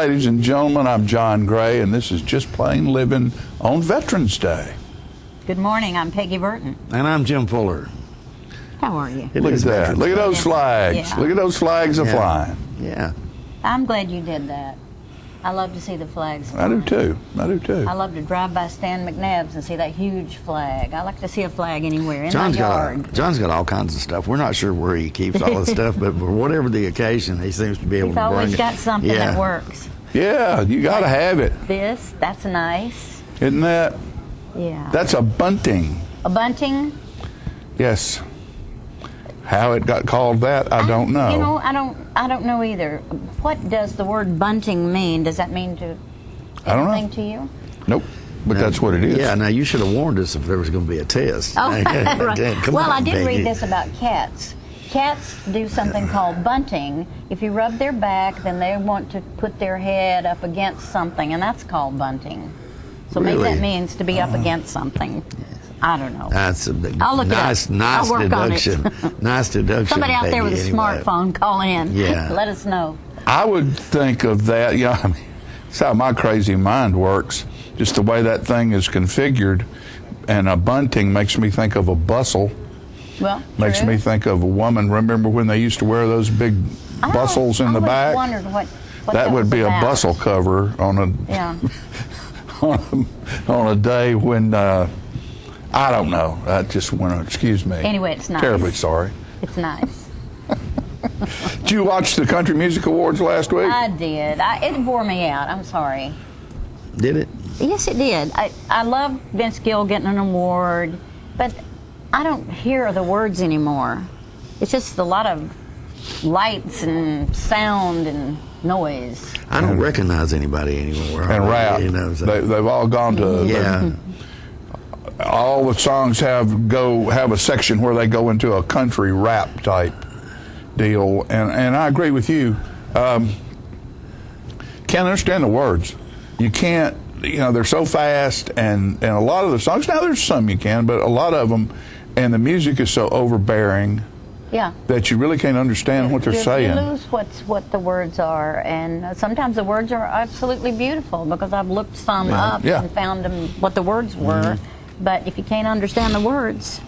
ladies and gentlemen. I'm John Gray, and this is Just Plain Living on Veterans Day. Good morning. I'm Peggy Burton. And I'm Jim Fuller. How are you? Look at that. Look at those flags. Yeah. Look at those flags are flying. Yeah. I'm glad you did that. I love to see the flags fly. I do too. I do too. I love to drive by Stan McNabb's and see that huge flag. I like to see a flag anywhere in John's my yard. John's got all kinds of stuff. We're not sure where he keeps all the stuff, but for whatever the occasion, he seems to be able He's to bring it. always got something that works. Yeah, you got to have it. That's nice. Isn't that? Yeah. That's a bunting. A bunting? Yes. How it got called that, I don't know. You know, I don't know either. What does the word bunting mean? Does that mean I don't know. anything to you? Nope. But that's what it is. Yeah, now you should have warned us if there was going to be a test. Oh, right. Come Well, on, I did Peggy. read this about cats. Cats do something called bunting. If you rub their back, then they want to put their head up against something, and that's called bunting. So maybe Really? that means to be up against something. I don't know. That's a I'll look nice, it up. nice I'll work on it. deduction. Nice deduction. Somebody out there with a Peggy, anyway. smartphone, call in. Yeah. Let us know. I would think of that, yeah, I mean, that's how my crazy mind works. Just the way that thing is configured. And a bunting makes me think of a bustle. Well, Makes true. me think of a woman. Remember when they used to wear those big bustles in the I back? always wondered what That would was be about. a bustle cover on a Yeah. on a day when I don't know. I just went on. Excuse me. Anyway, it's nice. Terribly sorry. It's nice. Did you watch the Country Music Awards last week? I did. It bore me out. I'm sorry. Did it? Yes, it did. I love Vince Gill getting an award, but I don't hear the words anymore. It's just a lot of lights and sound and noise. I don't recognize anybody anymore. And rap. You know, so- They've all gone to. yeah. All the songs have a section where they go into a country rap type deal, and I agree with you. Can't understand the words. You can't. You know, they're so fast, and a lot of the songs. Now there's some you can, but a lot of them, and the music is so overbearing. Yeah. That you really can't understand what they're saying. You lose what the words are, and sometimes the words are absolutely beautiful because I've looked some up and found them what the words were. But if you can't understand the words.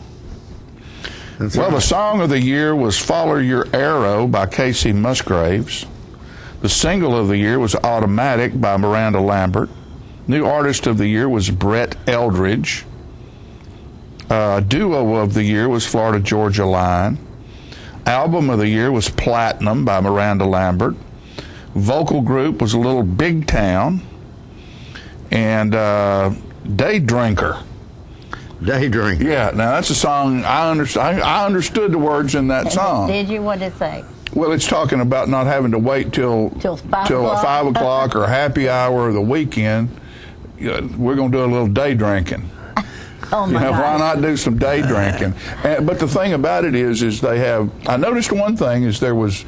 Well, the song of the year was Follow Your Arrow by Casey Musgraves. The single of the year was Automatic by Miranda Lambert. New artist of the year was Brett Eldridge. Duo of the year was Florida Georgia Line. Album of the year was Platinum by Miranda Lambert. Vocal group was Little Big Town. And Day Drinker. Day Drinker. Yeah, now that's a song I understood the words in that song. Did you? What did it say? Well, it's talking about not having to wait till 5 o'clock or happy hour or the weekend. We're going to do a little day drinking. Oh my God. Why not do some day drinking? But the thing about it is they have. I noticed one thing is there was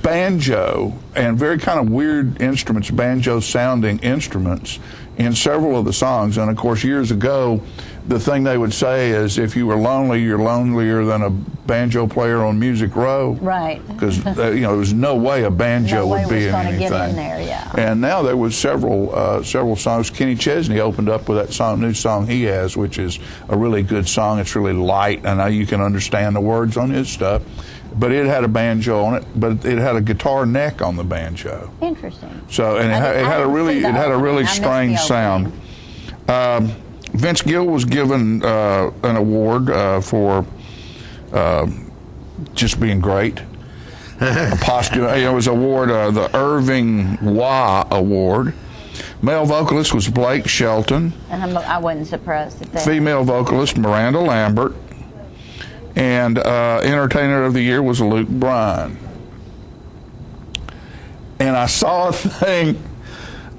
banjo and very kind of weird instruments, banjo sounding instruments in several of the songs. And of course, years ago, the thing they would say is, if you were lonely, you're lonelier than a banjo player on Music Row. Right. Because there was no way a banjo would be in anything. Get in there, yeah. And now there was several songs. Kenny Chesney opened up with that new song he has, which is a really good song. It's really light, and now you can understand the words on his stuff. But it had a banjo on it, but it had a guitar neck on the banjo. Interesting. So, and it had a really strange sound. Vince Gill was given an award for just being great. A posthumous, it was award, the Irving Waugh Award. Male vocalist was Blake Shelton. And I wasn't surprised at that. Female vocalist Miranda Lambert. And Entertainer of the Year was Luke Bryan. And I saw a thing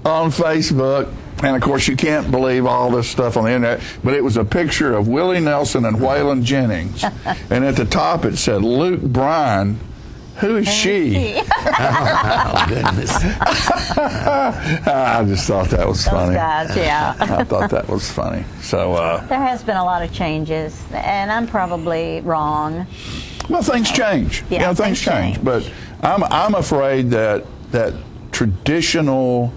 on Facebook, and of course you can't believe all this stuff on the internet, but it was a picture of Willie Nelson and Waylon Jennings. And at the top it said, Luke Bryan, who is she? Oh, goodness. I just thought that was funny. Those guys, yeah. I thought that was funny. So there has been a lot of changes, and I'm probably wrong. well, things change. Yeah, things things change. But I'm afraid that traditional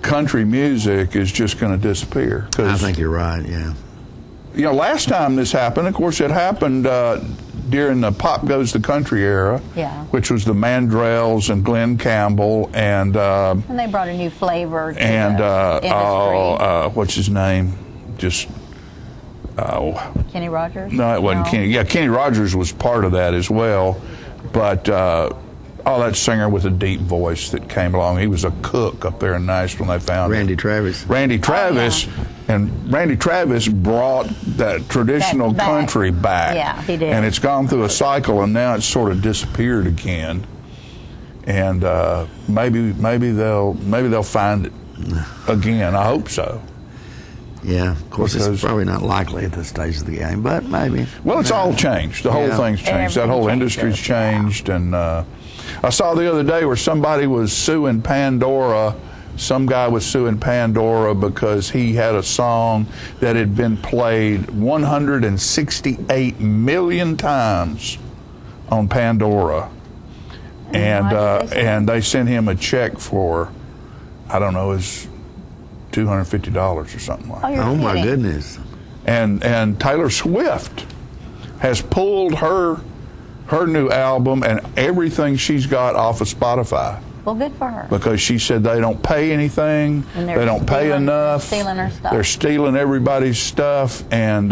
country music is just going to disappear. I think you're right, yeah. You know, last time this happened, of course, it happened during the Pop Goes the Country era, Yeah. which was the Mandrells and Glenn Campbell and they brought a new flavor to the industry. what's his name? Kenny Rogers? No, it wasn't Kenny. Yeah, Kenny Rogers was part of that as well. But, that singer with a deep voice that came along, he was a cook up there in Nashville when they found Randy him. Travis. Randy Travis. And Randy Travis brought that traditional Back. country back. Yeah, he did. And it's gone through a cycle, and now it's sort of disappeared again. And maybe they'll find it again. I hope so. Yeah, of course, Because- it's probably not likely at this stage of the game, but maybe. Well, it's all changed. The whole Yeah. thing's changed. That whole Everything industry's changes, changed. And I saw the other day where somebody was suing Pandora. Some guy was suing Pandora because he had a song that had been played 168 million times on Pandora. And why did they sue him? And they sent him a check for, I don't know, it was $250 or something like that. You're Oh, my kidding. goodness. And Taylor Swift has pulled her new album and everything she's got off of Spotify Well, good for her. because she said they don't pay anything, And they're they don't pay stealing- enough, stealing her stuff. they're stealing everybody's stuff, and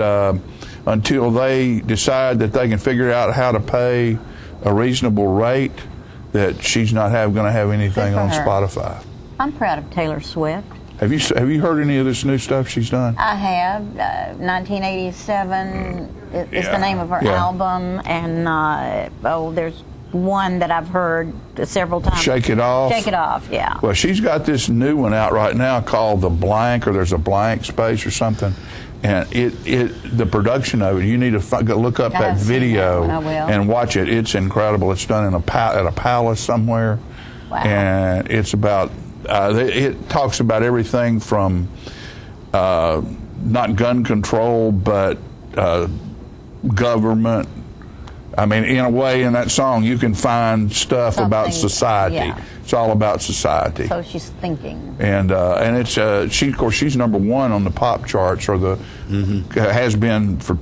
until they decide that they can figure out how to pay a reasonable rate, that she's not going to have anything Good for on her. Spotify. I'm proud of Taylor Swift. Have you heard any of this new stuff she's done? I have 1987. It's Yeah, the name of her yeah. album, and there's one that I've heard several times. Shake It Off. Shake It Off, yeah. Well, she's got this new one out right now called The Blank, or There's a Blank Space or something. And the production of it, you need to go look up I that haven't seen video that one. I will. and watch it. It's incredible. It's done in at a palace somewhere. Wow. And it's about, it talks about everything from not gun control, but government. I mean, in a way, in that song, you can find stuff about Something, society. yeah. It's all about society. So she's thinking. And it's of course she's number one on the pop charts, or has been for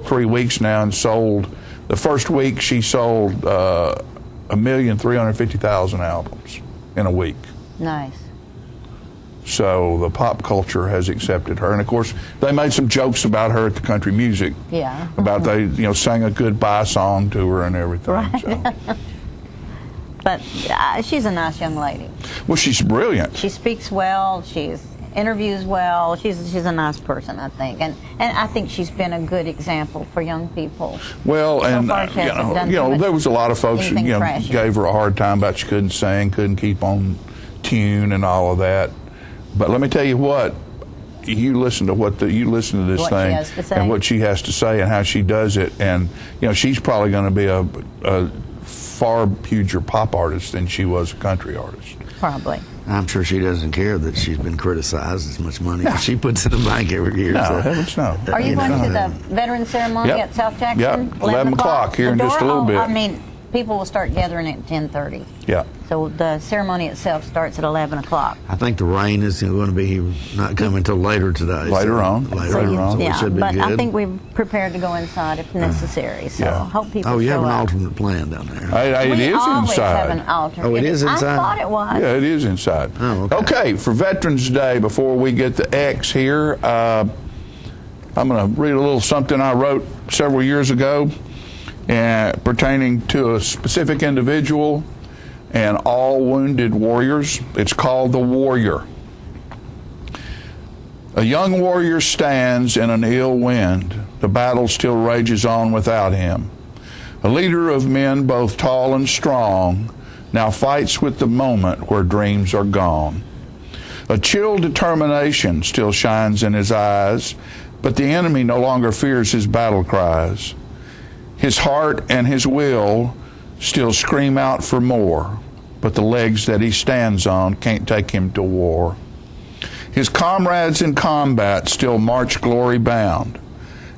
3 weeks now, and sold. The first week she sold 1,350,000 albums in a week. Nice. So the pop culture has accepted her, and of course they made some jokes about her at the country music. Yeah. About they sang a goodbye song to her and everything. Right. So. But she's a nice young lady. Well, she's brilliant. She speaks well. She interviews well. She's a nice person, I think, and I think she's been a good example for young people. Well, So and far she hasn't done too much- there was a lot of folks who anything trashy. gave her a hard time about she couldn't sing, couldn't keep on tune, and all of that. But let me tell you what. You listen to this What she thing has to say. and what she has to say and how she does it, and she's probably going to be a far huger pop artist than she was a country artist. Probably. I'm sure she doesn't care that she's been criticized as much money as she puts in the bank every year. No, so. heavens no. Are you going know. to the veteran ceremony Yep. at South Jackson? Yep, 11 o'clock here in The just a door- little bit. I mean, people will start gathering at 10:30. Yeah. So the ceremony itself starts at 11 o'clock. I think the rain is going to be not coming until later today. Later on. Later Later on. on. So it Yeah, should be but good. I think we're prepared to go inside if necessary. So Yeah. hope people Oh, you show have an up. alternate plan down there. It We is always inside. have an alternate. Oh, it is inside? I thought it was. Yeah, it is inside. Oh, okay. For Veterans Day, before we get to X here, I'm going to read a little something I wrote several years ago pertaining to a specific individual and all wounded warriors. It's called The Warrior. A young warrior stands in an ill wind. The battle still rages on without him. A leader of men both tall and strong now fights with the moment where dreams are gone. A chill determination still shines in his eyes, but the enemy no longer fears his battle cries. His heart and his will still scream out for more, but the legs that he stands on can't take him to war. His comrades in combat still march glory bound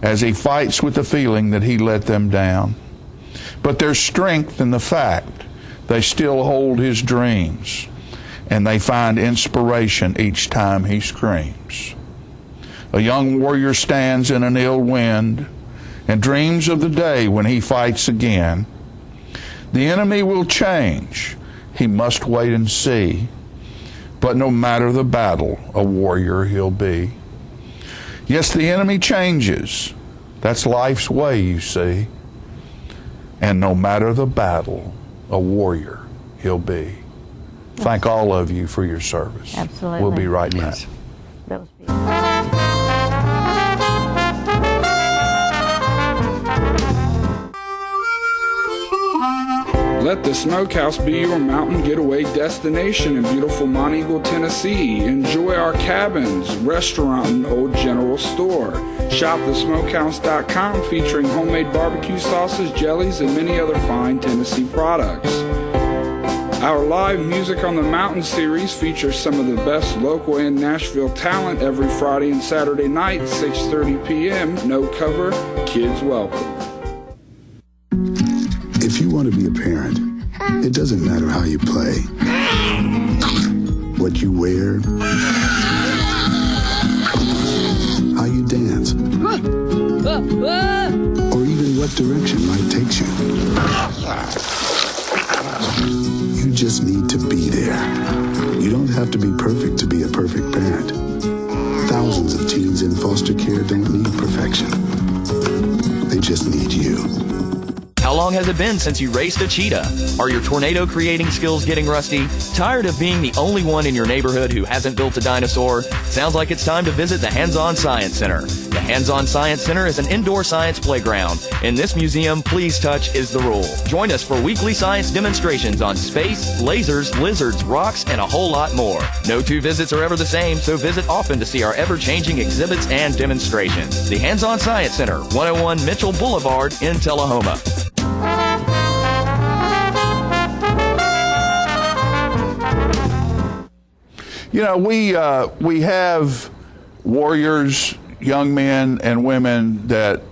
as he fights with the feeling that he let them down. But there's strength in the fact they still hold his dreams. and they find inspiration each time he screams. A young warrior stands in an ill wind and dreams of the day when he fights again. The enemy will change. He must wait and see. But no matter the battle, a warrior he'll be. Yes, the enemy changes. That's life's way, you see. And no matter the battle, a warrior he'll be. Thank all of you for your service. Absolutely. We'll be right back. Yes. That was beautiful. Let the Smokehouse be your mountain getaway destination in beautiful Monteagle, Tennessee. Enjoy our cabins, restaurant, and old general store. Shop thesmokehouse.com featuring homemade barbecue sauces, jellies, and many other fine Tennessee products. Our live Music on the Mountain series features some of the best local and Nashville talent every Friday and Saturday night, 6:30 p.m. No cover, kids welcome. If you want to be a parent, it doesn't matter how you play, what you wear, how you dance, or even what direction life takes you. You just need to be there. You don't have to be perfect to be a perfect parent. Thousands of teens in foster care don't need perfection. They just need you. How long has it been since you raced a cheetah? Are your tornado creating skills getting rusty? Tired of being the only one in your neighborhood who hasn't built a dinosaur? Sounds like it's time to visit the Hands-On Science Center. The Hands-On Science Center is an indoor science playground. In this museum, please touch is the rule. Join us for weekly science demonstrations on space, lasers, lizards, rocks, and a whole lot more. No two visits are ever the same, so visit often to see our ever-changing exhibits and demonstrations. The Hands-On Science Center, 101 Mitchell Boulevard in Tullahoma. You know, we have warriors, young men and women that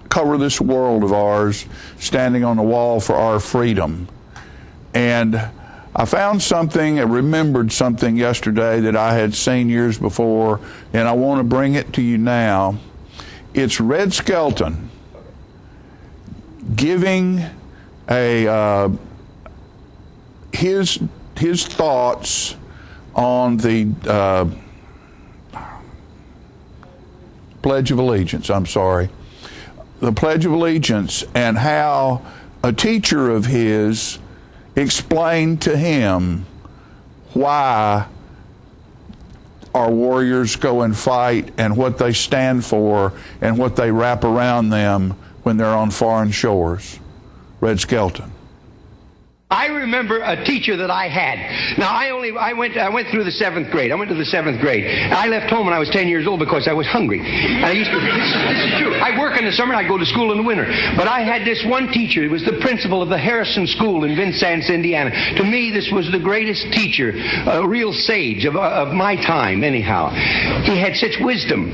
cover this world of ours, standing on the wall for our freedom. And I found something, I remembered something yesterday that I had seen years before, and I want to bring it to you now. It's Red Skelton giving his thoughts on the Pledge of Allegiance, the Pledge of Allegiance, and how a teacher of his explained to him why our warriors go and fight and what they stand for and what they wrap around them when they're on foreign shores. Red Skelton. I remember a teacher that I had. Now, I went through the 7th grade. I went to the 7th grade. I left home when I was 10 years old because I was hungry. And I used to, this is true. I work in the summer and I go to school in the winter. But I had this one teacher. He was the principal of the Harrison School in Vincennes, Indiana. To me, this was the greatest teacher, a real sage of my time, anyhow. He had such wisdom.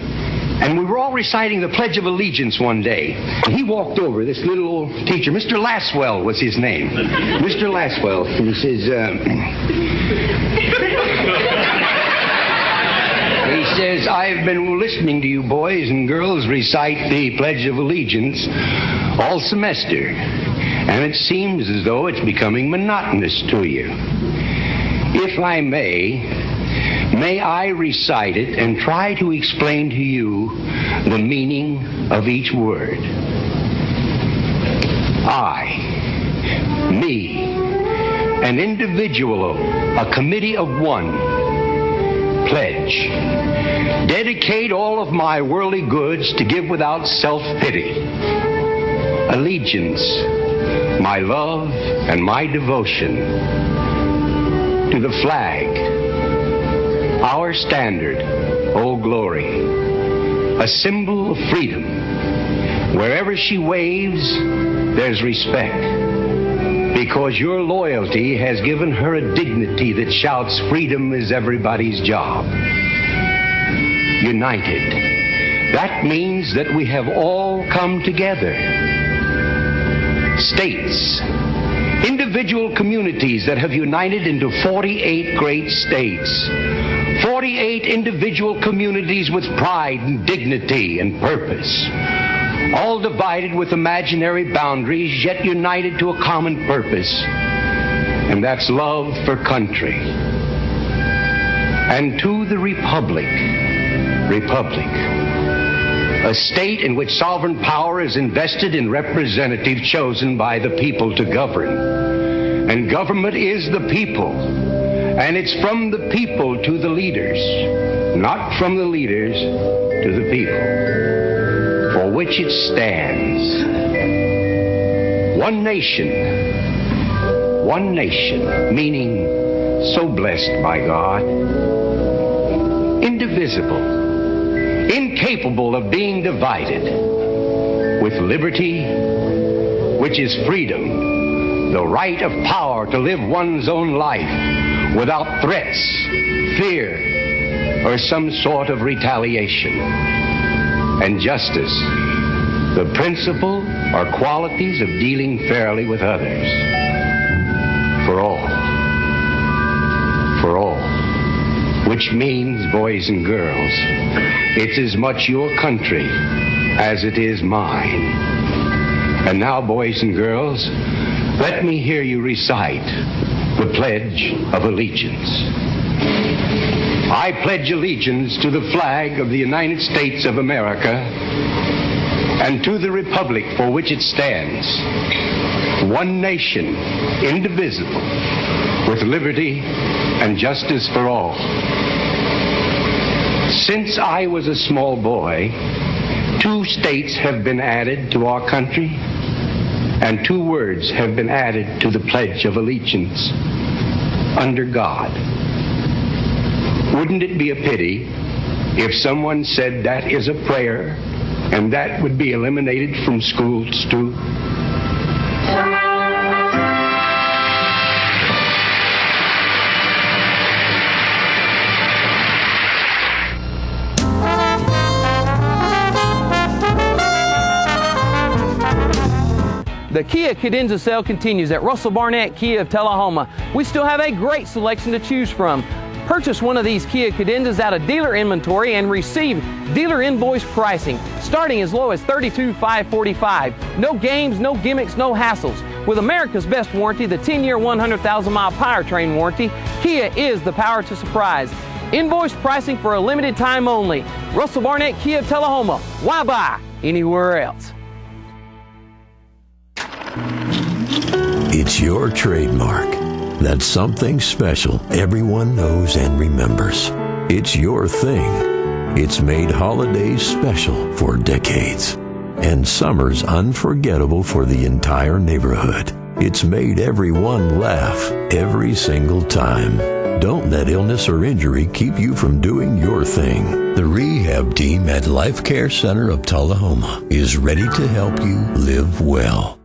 And we were all reciting the Pledge of Allegiance one day. And he walked over, this little old teacher, Mr. Laswell was his name. Mr. Laswell. And he says, I've been listening to you boys and girls recite the Pledge of Allegiance all semester. And it seems as though it's becoming monotonous to you. If I may I recite it and try to explain to you the meaning of each word. I, me, an individual, a committee of one, pledge, dedicate all of my worldly goods to give without self-pity, allegiance, my love and my devotion to the flag, our standard, Old Glory, a symbol of freedom. Wherever she waves, there's respect, because your loyalty has given her a dignity that shouts freedom is everybody's job. United. That means that we have all come together. States, individuals, individual communities that have united into 48 great states. 48 individual communities with pride and dignity and purpose. All divided with imaginary boundaries, yet united to a common purpose. And that's love for country. And to the Republic. A state in which sovereign power is invested in representatives chosen by the people to govern. And government is the people. And it's from the people to the leaders, not from the leaders to the people, for which it stands. One nation, meaning so blessed by God, indivisible, incapable of being divided, with liberty, which is freedom, the right of power to live one's own life without threats, fear, or some sort of retaliation. And justice, the principle or qualities of dealing fairly with others. For all. Which means, boys and girls, it's as much your country as it is mine. And now, boys and girls, let me hear you recite the Pledge of Allegiance. I pledge allegiance to the flag of the United States of America and to the republic for which it stands, one nation, indivisible, with liberty and justice for all. Since I was a small boy, 2 states have been added to our country, and 2 words have been added to the Pledge of Allegiance: under God. Wouldn't it be a pity if someone said that is a prayer and that would be eliminated from schools too? The Kia Cadenza sale continues at Russell Barnett Kia of Tullahoma. We still have a great selection to choose from. Purchase one of these Kia Cadenzas out of dealer inventory and receive dealer invoice pricing, starting as low as $32,545. No games, no gimmicks, no hassles. With America's best warranty, the 10-year, 100,000-mile powertrain warranty, Kia is the power to surprise. Invoice pricing for a limited time only. Russell Barnett Kia of Tullahoma. Why buy anywhere else? It's your trademark. That's something special everyone knows and remembers. It's your thing. It's made holidays special for decades and summers unforgettable for the entire neighborhood. It's made everyone laugh every single time. Don't let illness or injury keep you from doing your thing. The rehab team at Life Care Center of Tullahoma is ready to help you live well.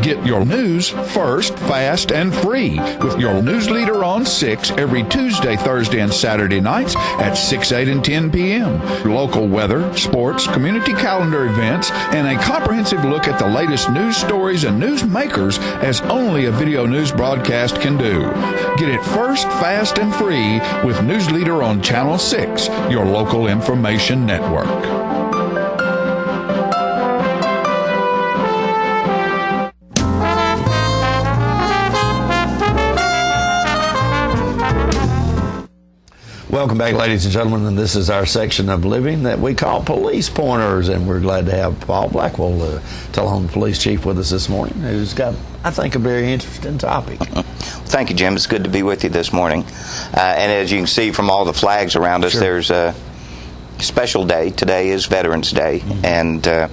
Get your news first, fast, and free with your news leader on 6 every Tuesday, Thursday, and Saturday nights at 6, 8, and 10 p.m. Local weather, sports, community calendar events, and a comprehensive look at the latest news stories and news makers as only a video news broadcast can do. Get it first, fast, and free with News Leader on Channel 6, your local information network. Welcome back, ladies and gentlemen, and this is our section of living that we call Police Pointers, and we're glad to have Paul Blackwell, the Tullahoma Police Chief, with us this morning, who's got, I think, a very interesting topic. Thank you, Jim. It's good to be with you this morning. And as you can see from all the flags around us, Sure. There's a special day. Today is Veterans Day, and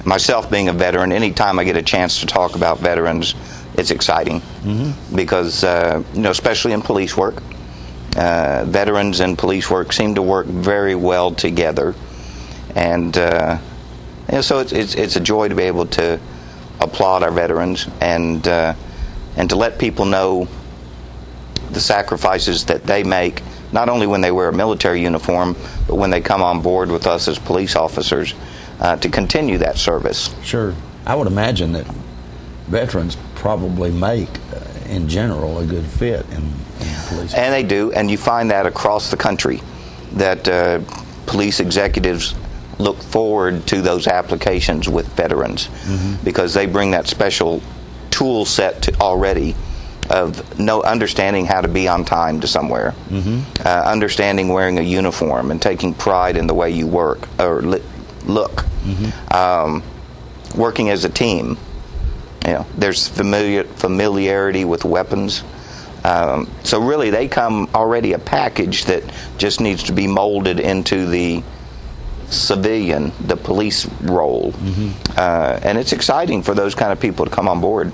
myself being a veteran, anytime I get a chance to talk about veterans, it's exciting because, especially in police work, veterans and police work seem to work very well together, and so it's a joy to be able to applaud our veterans and to let people know the sacrifices that they make, not only when they wear a military uniform, but when they come on board with us as police officers to continue that service. Sure. I would imagine that veterans probably make in general, a good fit in police. And they do, and you find that across the country, that police executives look forward to those applications with veterans because they bring that special tool set already of understanding how to be on time to somewhere, understanding wearing a uniform and taking pride in the way you work or look, working as a team. There's familiarity with weapons. So really, they come already a package that just needs to be molded into the civilian, the police role. And it's exciting for those kind of people to come on board.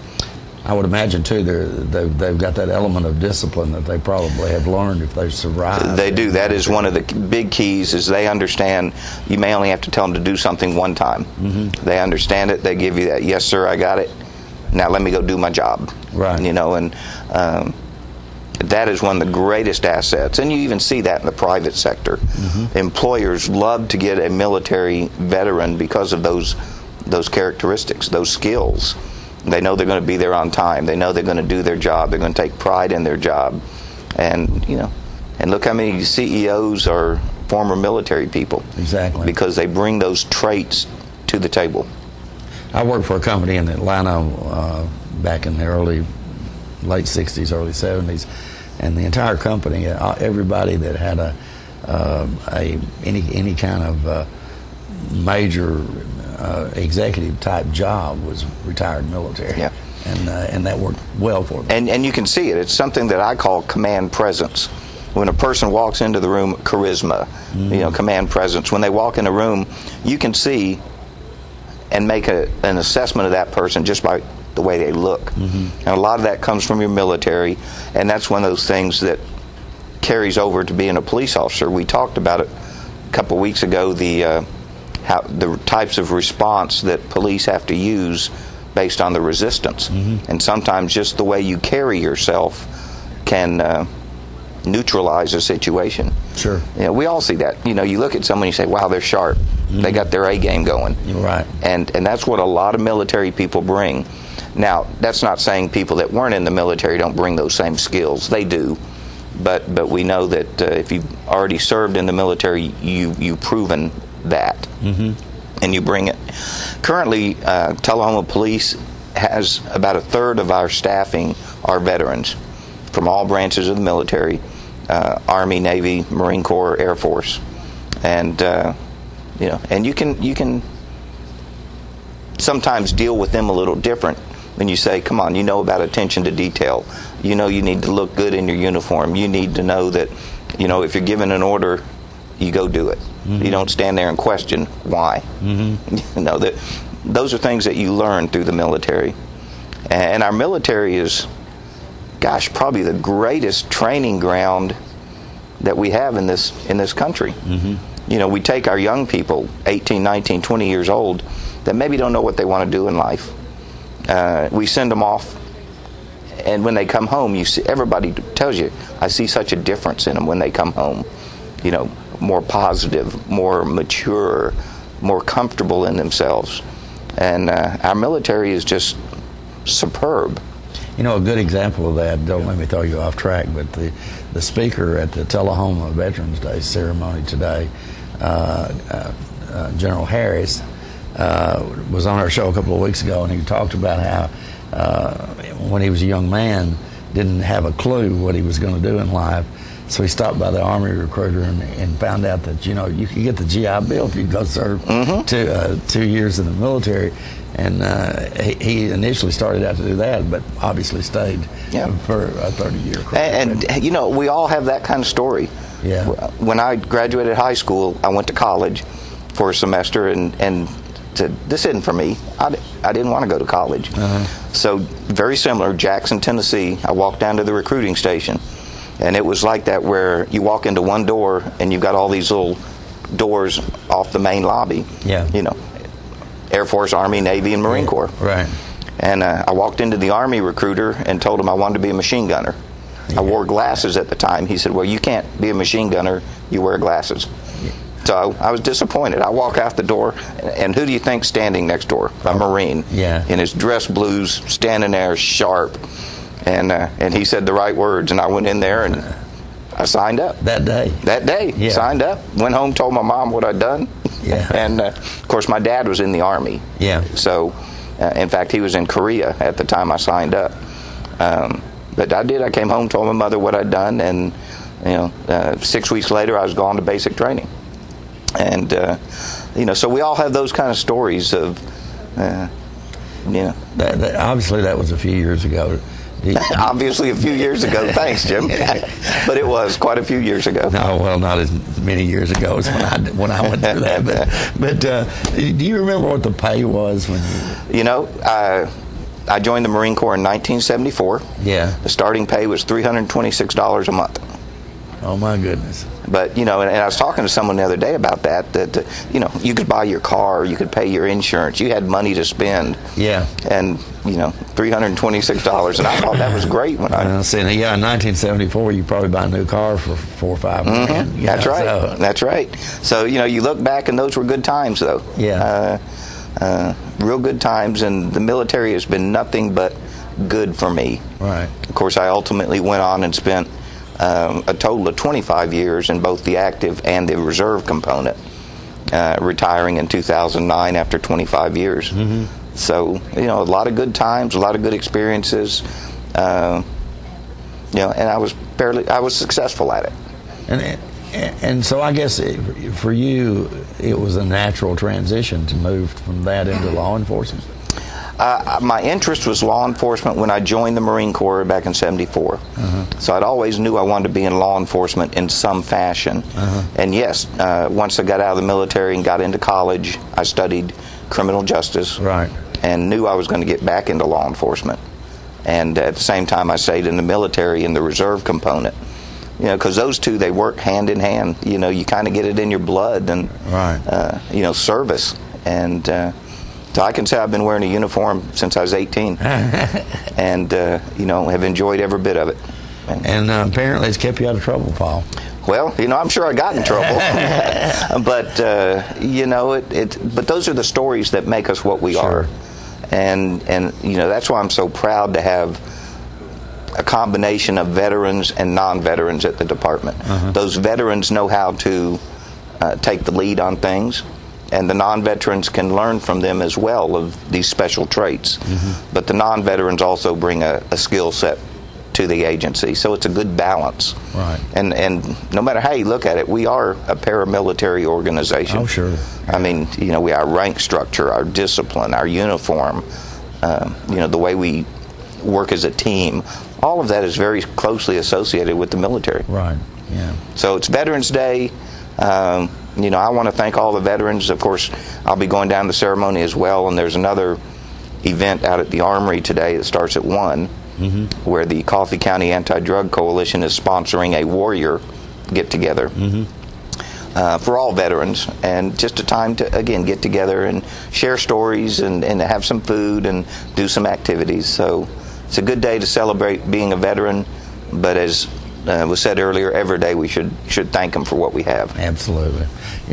I would imagine, too, they've got that element of discipline that they probably have learned if they've survived. They do. That is one of the big keys, is they understand you may only have to tell them to do something one time. They understand it. They give you that, yes, sir, I got it. Now let me go do my job. Right. And that is one of the greatest assets. And you even see that in the private sector. Employers love to get a military veteran because of those characteristics, those skills. They know they're going to be there on time. They know they're going to do their job. They're going to take pride in their job. And, and look how many CEOs are former military people. Exactly. Because they bring those traits to the table. I worked for a company in Atlanta back in the late 60s, early 70s, and the entire company, everybody that had any kind of major executive type job was retired military. Yeah. And that worked well for them. And you can see it. It's something that I call command presence. When a person walks into the room, charisma, command presence. When they walk in a room, you can see and make an assessment of that person just by the way they look. And a lot of that comes from your military, and that's one of those things that carries over to being a police officer. We talked about it a couple weeks ago, the types of response that police have to use based on the resistance. And sometimes just the way you carry yourself can neutralize a situation. Sure. We all see that. You look at someone, you say, wow, they're sharp. They got their A game going. Right. And that's what a lot of military people bring. Now, that's not saying people that weren't in the military don't bring those same skills. They do. But we know that if you've already served in the military, you've proven that. And you bring it. Currently, Tullahoma Police has about a third of our staffing are veterans from all branches of the military, Army, Navy, Marine Corps, Air Force. And and you can sometimes deal with them a little different when you say, come on, about attention to detail. You need to look good in your uniform. You need to know that, if you're given an order, you go do it. You don't stand there and question why. That those are things that you learn through the military. And our military is, probably the greatest training ground that we have in this country. We take our young people, 18, 19, 20 years old, that maybe don't know what they want to do in life. We send them off, and when they come home, everybody tells you, I see such a difference in them when they come home. More positive, more mature, more comfortable in themselves. And our military is just superb. A good example of that, don't let me throw you off track, but the speaker at the Tullahoma Veterans Day ceremony today, General Harris, was on our show a couple of weeks ago, and he talked about how when he was a young man, didn't have a clue what he was going to do in life. So he stopped by the Army recruiter and found out that, you could get the GI Bill if you go serve 2 years in the military. And he initially started out to do that, but obviously stayed for a 30-year career. And we all have that kind of story. Yeah. When I graduated high school, I went to college for a semester and said, this isn't for me. I didn't want to go to college. So very similar, Jackson, Tennessee, I walked down to the recruiting station. And it was like that, where you walk into one door and you've got all these little doors off the main lobby. Yeah. Air Force, Army, Navy, and Marine Corps. Right. And I walked into the Army recruiter and told him I wanted to be a machine gunner. I wore glasses at the time. He said, well, you can't be a machine gunner. You wear glasses. So I was disappointed. I walk out the door, and who do you think's standing next door? A Marine. Yeah. In his dress blues, standing there sharp. And he said the right words, and I went in there and I signed up. That day? Yeah. Signed up. Went home, told my mom what I'd done. Yeah. And, of course, my dad was in the Army. Yeah. So, in fact, he was in Korea at the time I signed up. But I did. I came home, told my mother what I'd done, and, 6 weeks later, I was gone to basic training. And, so we all have those kind of stories of, Obviously, that was a few years ago. Obviously, a few years ago. Thanks, Jim. But it was quite a few years ago. No, well, not as many years ago as when I went through that. But do you remember what the pay was when you? I joined the Marine Corps in 1974. Yeah. The starting pay was $326 a month. Oh my goodness. But and I was talking to someone the other day about that you could buy your car, you could pay your insurance, you had money to spend. Yeah. And $326, and I thought that was great when I. In 1974, you probably buy a new car for $4 or $5 grand. Mm-hmm. That's right. So. That's right. So you look back, and those were good times, though. Yeah. Real good times, and the military has been nothing but good for me. Right. Of course, I ultimately went on and spent a total of 25 years in both the active and the reserve component, retiring in 2009 after 25 years. Mm-hmm. So, a lot of good times, a lot of good experiences, and I was successful at it. And so I guess for you, it was a natural transition to move from that into law enforcement. My interest was law enforcement when I joined the Marine Corps back in '74. Uh-huh. So I'd always knew I wanted to be in law enforcement in some fashion. Uh-huh. And yes, once I got out of the military and got into college, I studied criminal justice. Right. And knew I was going to get back into law enforcement. And at the same time, I stayed in the military in the reserve component. Because those two, they work hand in hand. You kind of get it in your blood, and right. Service. And so I can say I've been wearing a uniform since I was 18, and have enjoyed every bit of it. And apparently, it's kept you out of trouble, Paul. Well, I'm sure I got in trouble, but but those are the stories that make us what we are, and that's why I'm so proud to have a combination of veterans and non-veterans at the department. Uh-huh. Those veterans know how to take the lead on things, and the non-veterans can learn from them as well of these special traits. Mm-hmm. But the non-veterans also bring a skill set to the agency, so it's a good balance. Right. And no matter how you look at it, we are a paramilitary organization. Oh, sure. I mean, our rank structure, our discipline, our uniform, the way we work as a team, all of that is very closely associated with the military. Right. Yeah. So it's Veterans Day. I want to thank all the veterans. Of course, I'll be going down to the ceremony as well, and there's another event out at the Armory today that starts at 1, mm-hmm. where the Coffee County Anti-Drug Coalition is sponsoring a warrior get-together mm-hmm. For all veterans, and just a time to, again, get together and share stories and have some food and do some activities. So it's a good day to celebrate being a veteran, but as was said earlier, every day we should thank them for what we have. Absolutely.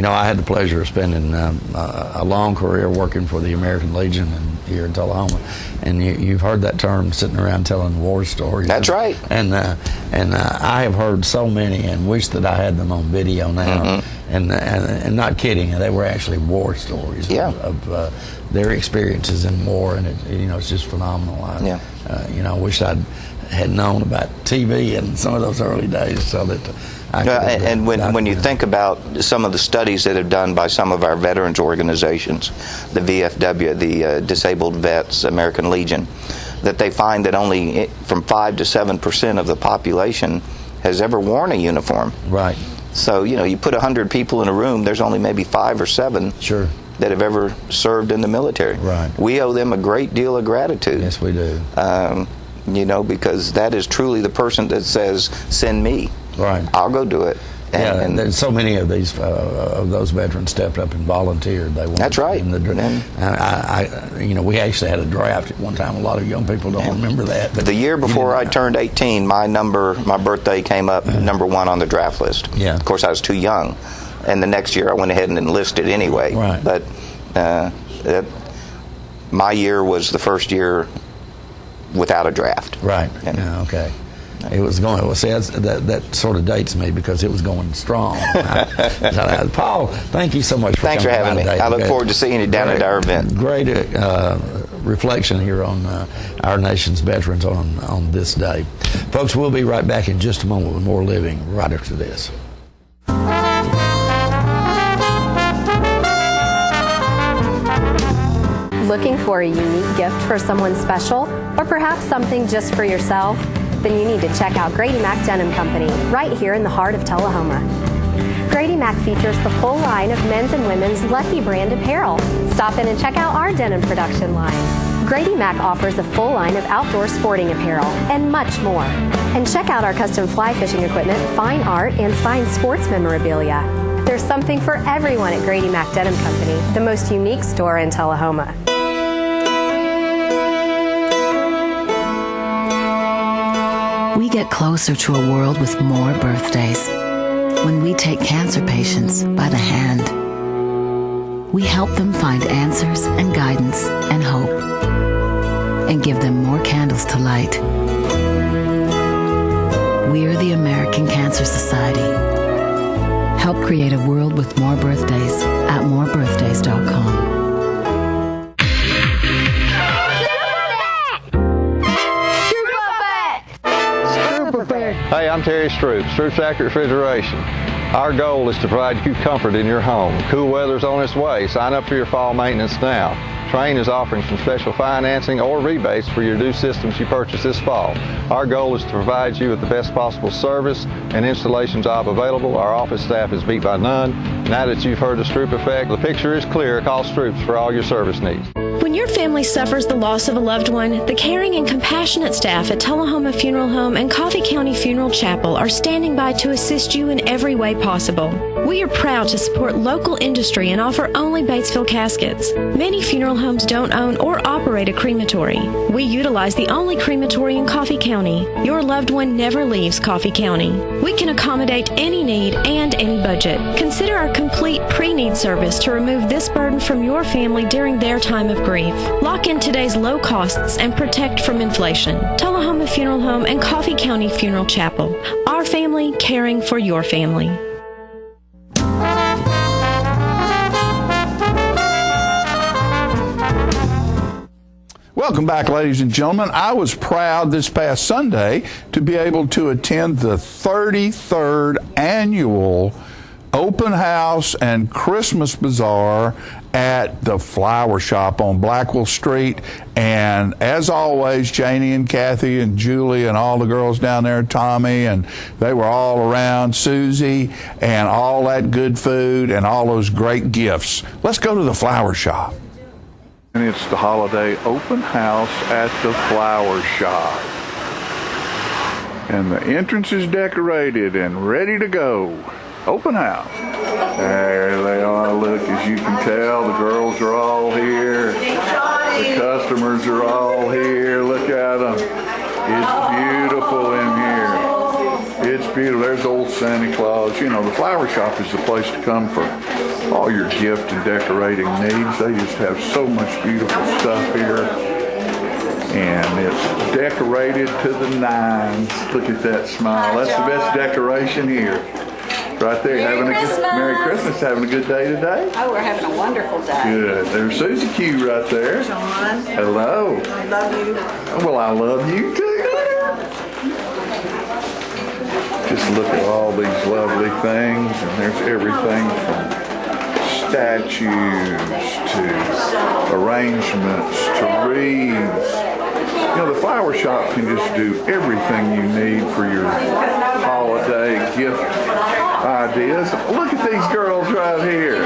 I had the pleasure of spending a long career working for the American Legion here in Tullahoma, and you've heard that term, sitting around telling war stories. That's right. And I have heard so many and wish that I had them on video now. Mm-hmm. And not kidding, they were actually war stories of their experiences in war, and it's just phenomenal. I wish I had known about TV in some of those early days, so that I could and when you think about some of the studies that have done by some of our veterans organizations, the VFW, the Disabled Vets American Legion, that they find that only from 5 to 7% of the population has ever worn a uniform. Right. So you put 100 people in a room, there's only maybe 5 or 7 sure. that have ever served in the military. Right. We owe them a great deal of gratitude. Yes, we do. Because that is truly the person that says, "Send me." Right. I'll go do it. And there's so many of these of those veterans stepped up and volunteered. That's right. We actually had a draft at one time. A lot of young people don't remember that. But the year before I turned 18, my birthday came up number 1 on the draft list. Yeah. Of course, I was too young, and the next year I went ahead and enlisted anyway. Right. But my year was the first year without a draft. Right. And yeah, okay. It was going. Well, see, that sort of dates me because it was going strong. Paul, thank you so much for Thanks coming for having me. today. I look forward to seeing you down at our event. Great reflection here on our nation's veterans on this day. Folks, we'll be right back in just a moment with more Living right after this. Looking for a unique gift for someone special, or perhaps something just for yourself? Then you need to check out Grady Mac Denim Company, right here in the heart of Tullahoma. Grady Mac features the full line of men's and women's Lucky brand apparel. Stop in and check out our denim production line. Grady Mac offers a full line of outdoor sporting apparel and much more. And check out our custom fly fishing equipment, fine art, and signed sports memorabilia. There's something for everyone at Grady Mac Denim Company, the most unique store in Tullahoma. We get closer to a world with more birthdays when we take cancer patients by the hand. We help them find answers and guidance and hope, and give them more candles to light. We're the American Cancer Society. Help create a world with more birthdays at morebirthdays.com. Hey, I'm Terry Stroop, Stroop's Accurate Refrigeration. Our goal is to provide you comfort in your home. Cool weather's on its way. Sign up for your fall maintenance now. Trane is offering some special financing or rebates for your new systems you purchase this fall. Our goal is to provide you with the best possible service and installation job available. Our office staff is beat by none. Now that you've heard the Stroop effect, the picture is clear. Call Stroops for all your service needs. When your family suffers the loss of a loved one, the caring and compassionate staff at Tullahoma Funeral Home and Coffee County Funeral Chapel are standing by to assist you in every way possible. We are proud to support local industry and offer only Batesville caskets. Many funeral homes don't own or operate a crematory. We utilize the only crematory in Coffee County. Your loved one never leaves Coffee County. We can accommodate any need and any budget. Consider our complete pre-need service to remove this burden from your family during their time of grief. Lock in today's low costs and protect from inflation. Tullahoma Funeral Home and Coffee County Funeral Chapel. Our family caring for your family. Welcome back, ladies and gentlemen. I was proud this past Sunday to be able to attend the 33rd annual open house and Christmas bazaar at the Flower Shop on Blackwell Street. And as always, Janie and Kathy and Julie and all the girls down there, Tommy, and they were all around, Susie, and all that good food and all those great gifts. Let's go to the Flower Shop. And it's the holiday open house at the Flower Shop. And the entrance is decorated and ready to go. Open house. There they are. Look, as you can tell, the girls are all here. The customers are all here. Look at them. It's beautiful in here. It's beautiful. There's old Santa Claus. You know, the Flower Shop is the place to come for all your gift and decorating needs. They just have so much beautiful stuff here. And it's decorated to the nines. Look at that smile. That's the best decoration here. Right there, Merry Christmas, having a good day today? Oh, we're having a wonderful day. Good. There's Susie Q right there. John. Hello. I love you. Well, I love you too. Just look at all these lovely things, and there's everything from statues to arrangements to wreaths. You know, the Flower Shop can just do everything you need for your holiday gift ideas. Look at these girls right here.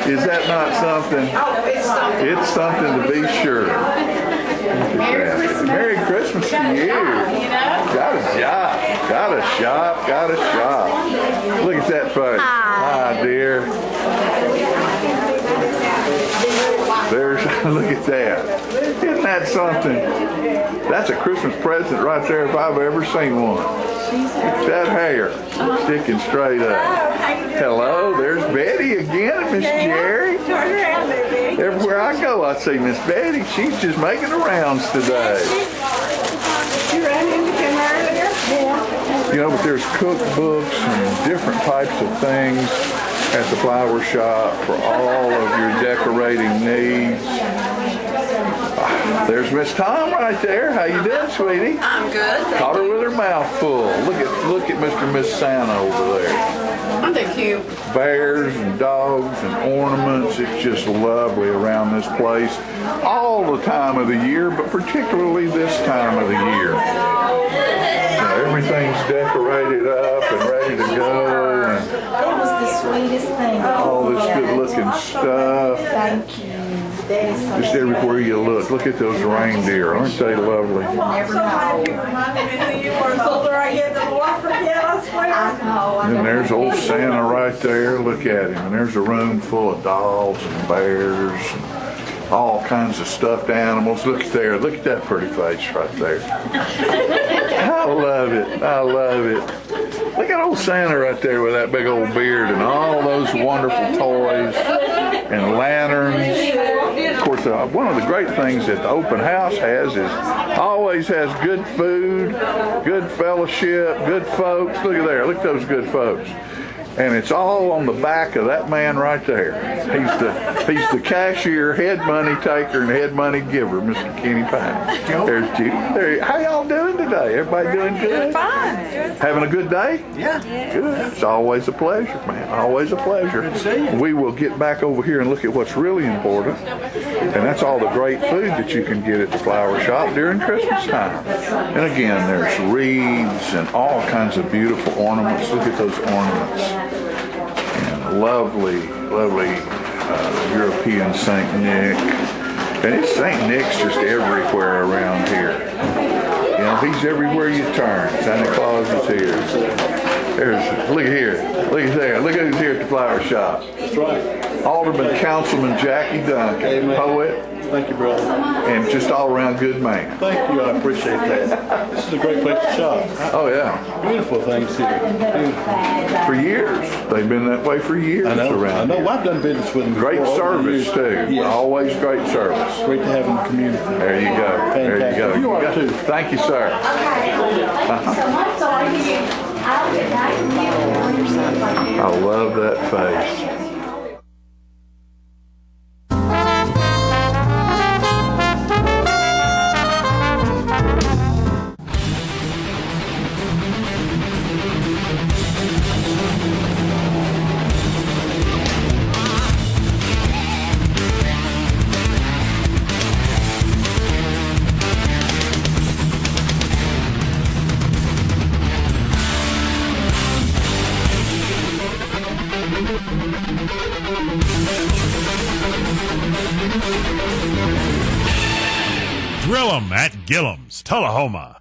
Is that not something? Oh, it's something. It's something to be sure. Merry Christmas. Merry Christmas to you. Got a job. Got a shop. Got a shop. Look at that face. Hi, dear. There's, look at that. Isn't that something? That's a Christmas present right there if I've ever seen one. Look at that hair sticking straight up. Hello, there's Betty again, Miss Jerry. Turn around there, Betty. Everywhere I go, I see Miss Betty. She's just making the rounds today. You ran into him earlier? Yeah. You know, but there's cookbooks and different types of things at the flower shop for all of your decorating needs. There's Miss Tom right there. How you doing, sweetie? I'm good. Caught her with her mouth full. Look at Mr. and Miss Santa over there. Aren't they cute? Bears and dogs and ornaments. It's just lovely around this place all the time of the year, but particularly this time of the year. Everything's decorated up and ready to go. And That was the sweetest thing. all this good-looking stuff. Thank you. That is so Just everywhere you look. Look at those reindeer. Aren't they lovely? Never know. And there's old Santa right there. Look at him. And there's a room full of dolls and bears and all kinds of stuffed animals. Look there. Look at that pretty face right there. I love it. I love it. Look at old Santa right there with that big old beard and all those wonderful toys and lanterns. Of course, one of the great things that the open house has is always has good food, good fellowship, good folks. Look at there. Look at those good folks. And it's all on the back of that man right there. He's the cashier, head money taker, and head money giver, Mr. Kenny Pine. There's Judy. How y'all doing today? Everybody doing good? Fine. Having a good day? Yeah. Good. It's always a pleasure, man. Always a pleasure. Good to see you. We will get back over here and look at what's really important, and that's all the great food that you can get at the flower shop during Christmas time. And again, there's wreaths and all kinds of beautiful ornaments. Look at those ornaments. And lovely, lovely European St. Nick. And it's St. Nick's just everywhere around here. You know, he's everywhere you turn. Santa Claus is here. Look at here. Look at there. Look who's here at the flower shop. That's right. Alderman Councilman Jackie Duncan, Amen. poet, Thank you, brother. and just all around good man. Thank you. I appreciate that. This is a great place to shop. Oh, yeah. Beautiful things here. Beautiful. For years. They've been that way for years I know. around here. I've done business with them. Great before, over the service, years. too. Yes. Always great service. Great to have in the community. There you go. There you go. Fantastic. You are too. Thank you, sir. I love that face. Grill 'em at Gillum's, Tullahoma.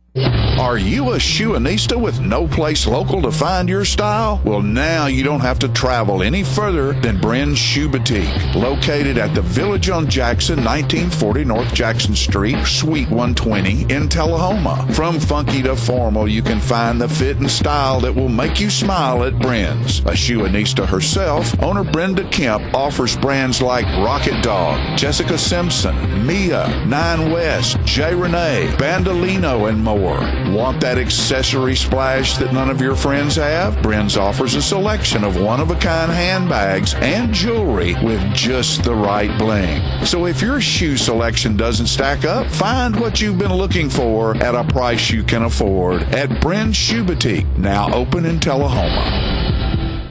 Are you a shoeanista with no place local to find your style? Well, now you don't have to travel any further than Bren's Shoe Boutique, located at the Village on Jackson, 1940 North Jackson Street, Suite 120 in Tullahoma. From funky to formal, you can find the fit and style that will make you smile at Bren's. A shoeanista herself, owner Brenda Kemp offers brands like Rocket Dog, Jessica Simpson, Mia, Nine West, J. Renee, Bandolino, and more. Want that accessory splash that none of your friends have? Bren's offers a selection of one-of-a-kind handbags and jewelry with just the right bling. So if your shoe selection doesn't stack up, find what you've been looking for at a price you can afford at Bren's Shoe Boutique, now open in Tullahoma.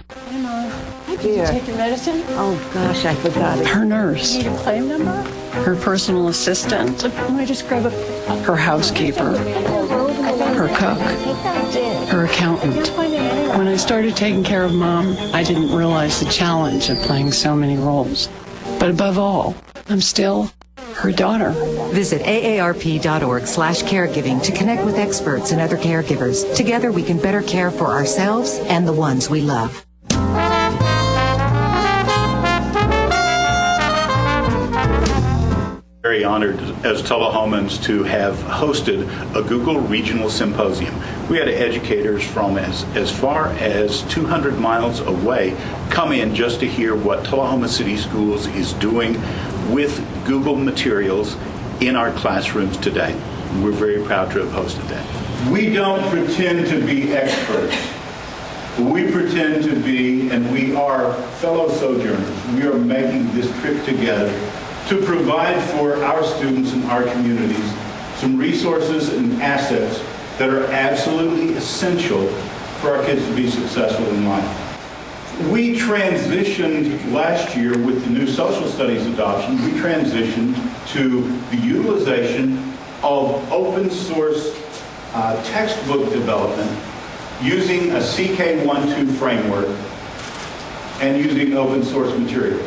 Did you take your medicine? Oh, gosh, I forgot it. Her nurse. You need a claim number? Her personal assistant. Let me just grab her housekeeper. Her cook. Her accountant. When I started taking care of Mom, I didn't realize the challenge of playing so many roles. But above all, I'm still her daughter. Visit aarp.org/caregiving to connect with experts and other caregivers. Together we can better care for ourselves and the ones we love. Very honored as Tullahomans to have hosted a Google Regional Symposium. We had educators from as far as 200 miles away come in just to hear what Tullahoma City Schools is doing with Google materials in our classrooms today. And we're very proud to have hosted that. We don't pretend to be experts. We pretend to be, and we are fellow sojourners. We are making this trip together to provide for our students and our communities some resources and assets that are absolutely essential for our kids to be successful in life. We transitioned last year with the new social studies adoption, we transitioned to the utilization of open source textbook development using a CK12 framework and using open source materials.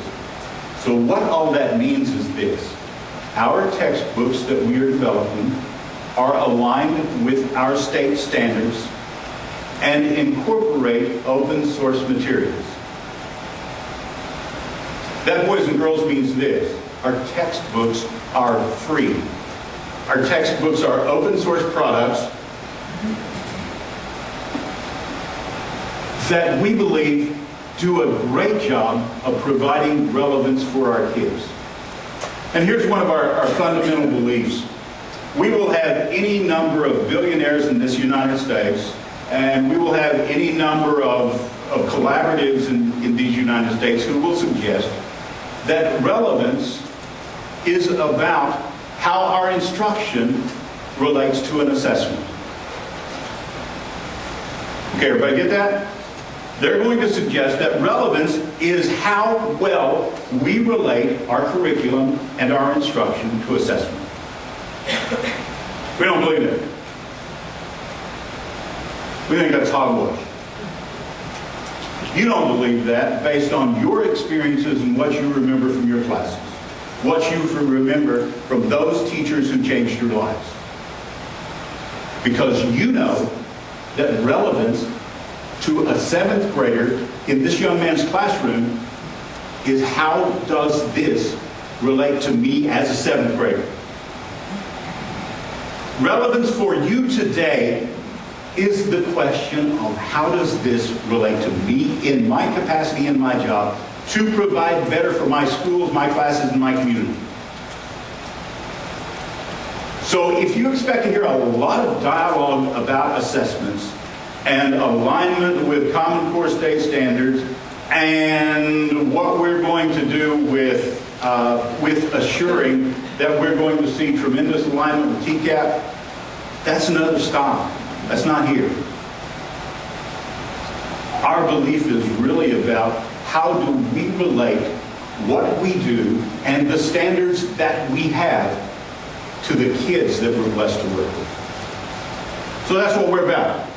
So what all that means is this. Our textbooks that we are developing are aligned with our state standards and incorporate open source materials. That, boys and girls, means this. Our textbooks are free. Our textbooks are open source products that we believe do a great job of providing relevance for our kids. And here's one of our fundamental beliefs. We will have any number of billionaires in this United States, and we will have any number of collaboratives in these United States who will suggest that relevance is about how our instruction relates to an assessment. Okay, everybody get that? They're going to suggest that relevance is how well we relate our curriculum and our instruction to assessment. We don't believe it. We think that's hogwash. You don't believe that based on your experiences and what you remember from your classes, what you remember from those teachers who changed your lives. Because you know that relevance to a 7th grader in this young man's classroom is how does this relate to me as a 7th grader? Relevance for you today is the question of how does this relate to me in my capacity in my job to provide better for my schools, my classes, and my community. So if you expect to hear a lot of dialogue about assessments and alignment with Common Core state standards and what we're going to do with assuring that we're going to see tremendous alignment with TCAP, that's another stop. That's not here. Our belief is really about how do we relate what we do and the standards that we have to the kids that we're blessed to work with. So that's what we're about.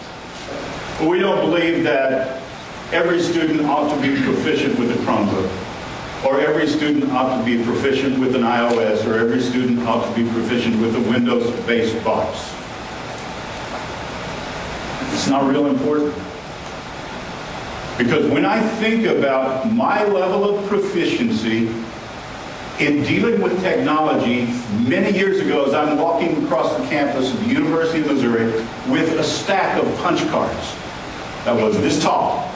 We don't believe that every student ought to be proficient with a Chromebook, or every student ought to be proficient with an iOS, or every student ought to be proficient with a Windows-based box. It's not real important. Because when I think about my level of proficiency in dealing with technology, many years ago as I'm walking across the campus of the University of Missouri with a stack of punch cards that was this tall,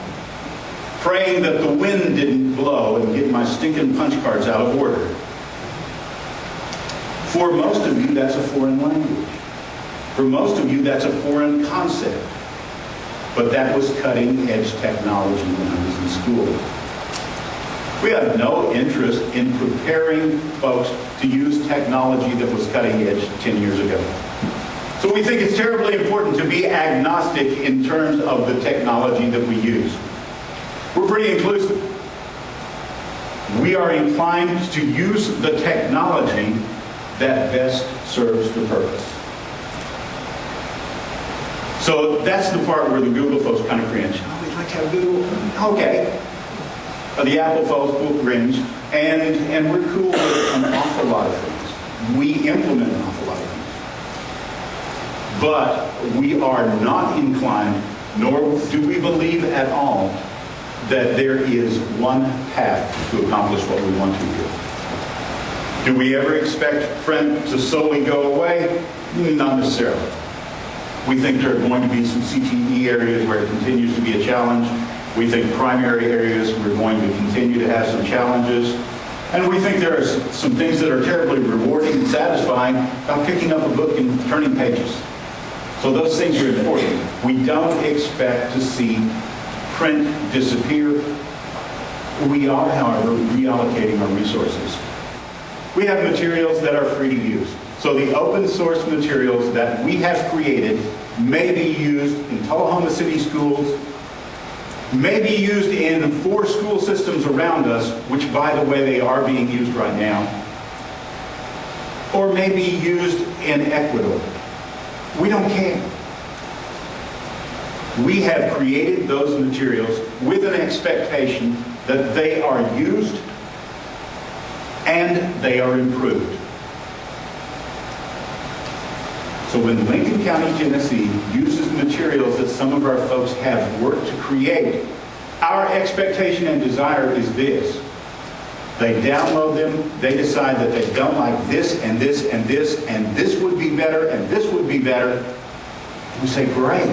praying that the wind didn't blow and get my stinking punch cards out of order. For most of you, that's a foreign language. For most of you, that's a foreign concept. But that was cutting-edge technology when I was in school. We have no interest in preparing folks to use technology that was cutting-edge 10 years ago. So we think it's terribly important to be agnostic in terms of the technology that we use. We're pretty inclusive. We are inclined to use the technology that best serves the purpose. So that's the part where the Google folks kind of cringe. Oh, we'd like to have Google. Okay. The Apple folks will cringe. And we're cool with an awful lot of things. We implement an awful lot of things. But we are not inclined, nor do we believe at all, that there is one path to accomplish what we want to do. Do we ever expect print to solely go away? Not necessarily. We think there are going to be some CTE areas where it continues to be a challenge. We think primary areas we're going to continue to have some challenges. And we think there are some things that are terribly rewarding and satisfying about picking up a book and turning pages. So those things are important. We don't expect to see print disappear. We are, however, reallocating our resources. We have materials that are free to use. So the open source materials that we have created may be used in Tullahoma City schools, may be used in 4 school systems around us, which, by the way, they are being used right now, or may be used in Ecuador. We don't care. We have created those materials with an expectation that they are used and they are improved. So when Lincoln County, Tennessee uses materials that some of our folks have worked to create, our expectation and desire is this. They download them, they decide that they don't like this and this and this, and this would be better and this would be better. We say, great,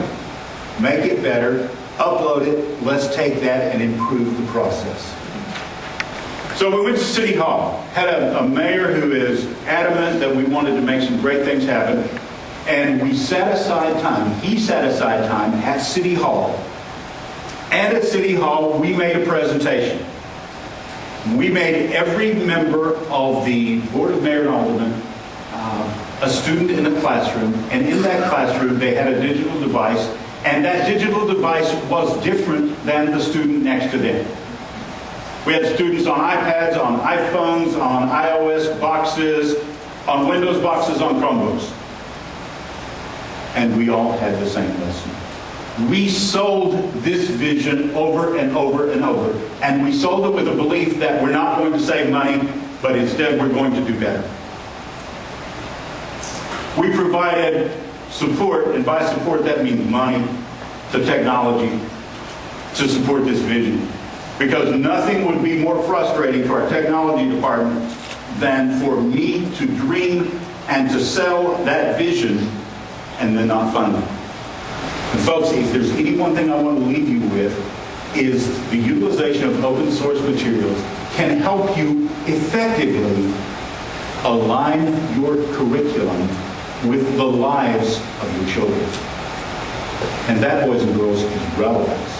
make it better, upload it, let's take that and improve the process. So we went to City Hall, had a mayor who is adamant that we wanted to make some great things happen. And we set aside time, he set aside time at City Hall. And at City Hall, we made a presentation. We made every member of the Board of Mayor and Aldermen a student in a classroom. And in that classroom, they had a digital device. And that digital device was different than the student next to them. We had students on iPads, on iPhones, on iOS boxes, on Windows boxes, on Chromebooks. And we all had the same lesson. We sold this vision over and over and over. And we sold it with a belief that we're not going to save money, but instead we're going to do better. We provided support, and by support that means money, to technology, to support this vision. Because nothing would be more frustrating for our technology department than for me to dream and to sell that vision and then not fund it. And folks, if there's any one thing I want to leave you with, is the utilization of open source materials can help you effectively align your curriculum with the lives of your children. And that, boys and girls, is relevance.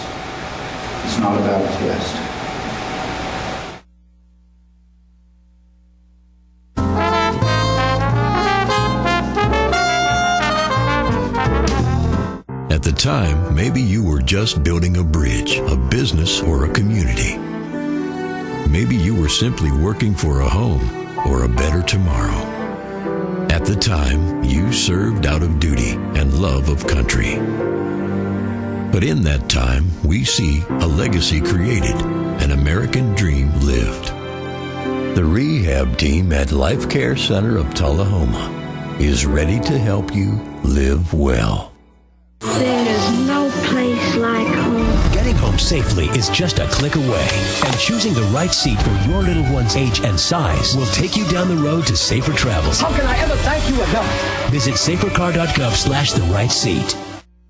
It's not about a test. At the time, maybe you were just building a bridge, a business, or a community. Maybe you were simply working for a home or a better tomorrow. At the time, you served out of duty and love of country. But in that time, we see a legacy created, an American dream lived. The rehab team at Life Care Center of Tullahoma is ready to help you live well. There is no place like home. Getting home safely is just a click away, and choosing the right seat for your little one's age and size will take you down the road to safer travels. How can I ever thank you enough? Visit safercar.gov/the-right-seat.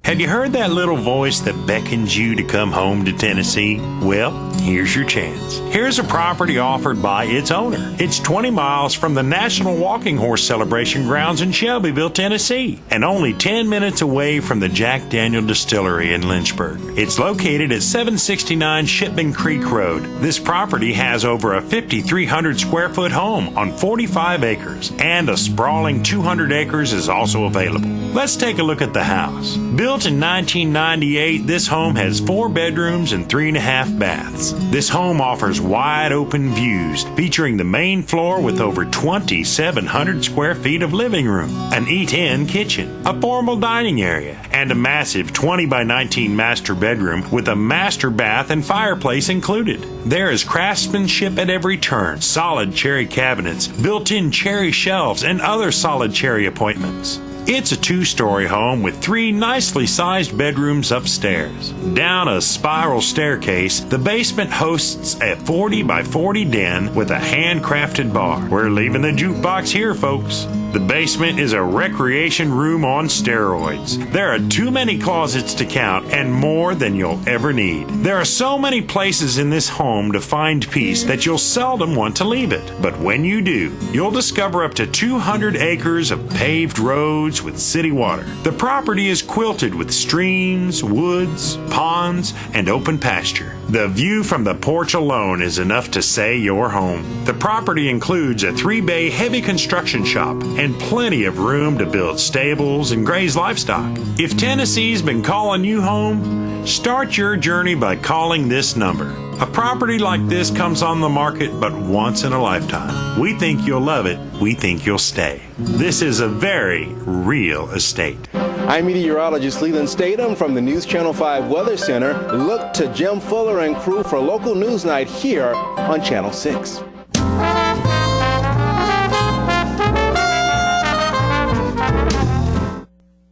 Have you heard that little voice that beckons you to come home to Tennessee? Well, here's your chance. Here's a property offered by its owner. It's 20 miles from the National Walking Horse Celebration grounds in Shelbyville, Tennessee, and only 10 minutes away from the Jack Daniel Distillery in Lynchburg. It's located at 769 Shipman Creek Road. This property has over a 5,300 square foot home on 45 acres, and a sprawling 200 acres is also available. Let's take a look at the house. Built in 1998, this home has 4 bedrooms and 3.5 baths. This home offers wide open views, featuring the main floor with over 2,700 square feet of living room, an eat-in kitchen, a formal dining area, and a massive 20 by 19 master bedroom with a master bath and fireplace included. There is craftsmanship at every turn, solid cherry cabinets, built-in cherry shelves, and other solid cherry appointments. It's a 2-story home with 3 nicely sized bedrooms upstairs. Down a spiral staircase, the basement hosts a 40 by 40 den with a handcrafted bar. We're leaving the jukebox here, folks. The basement is a recreation room on steroids. There are too many closets to count and more than you'll ever need. There are so many places in this home to find peace that you'll seldom want to leave it. But when you do, you'll discover up to 200 acres of paved roads with city water. The property is quilted with streams, woods, ponds, and open pasture. The view from the porch alone is enough to say you're home. The property includes a 3-bay heavy construction shop and plenty of room to build stables and graze livestock. If Tennessee's been calling you home, start your journey by calling this number. A property like this comes on the market but once in a lifetime. We think you'll love it. We think you'll stay. This is a very real estate. I'm meteorologist Leland Statham from the News Channel 5 Weather Center. Look to Jim Fuller and crew for local news night here on Channel 6.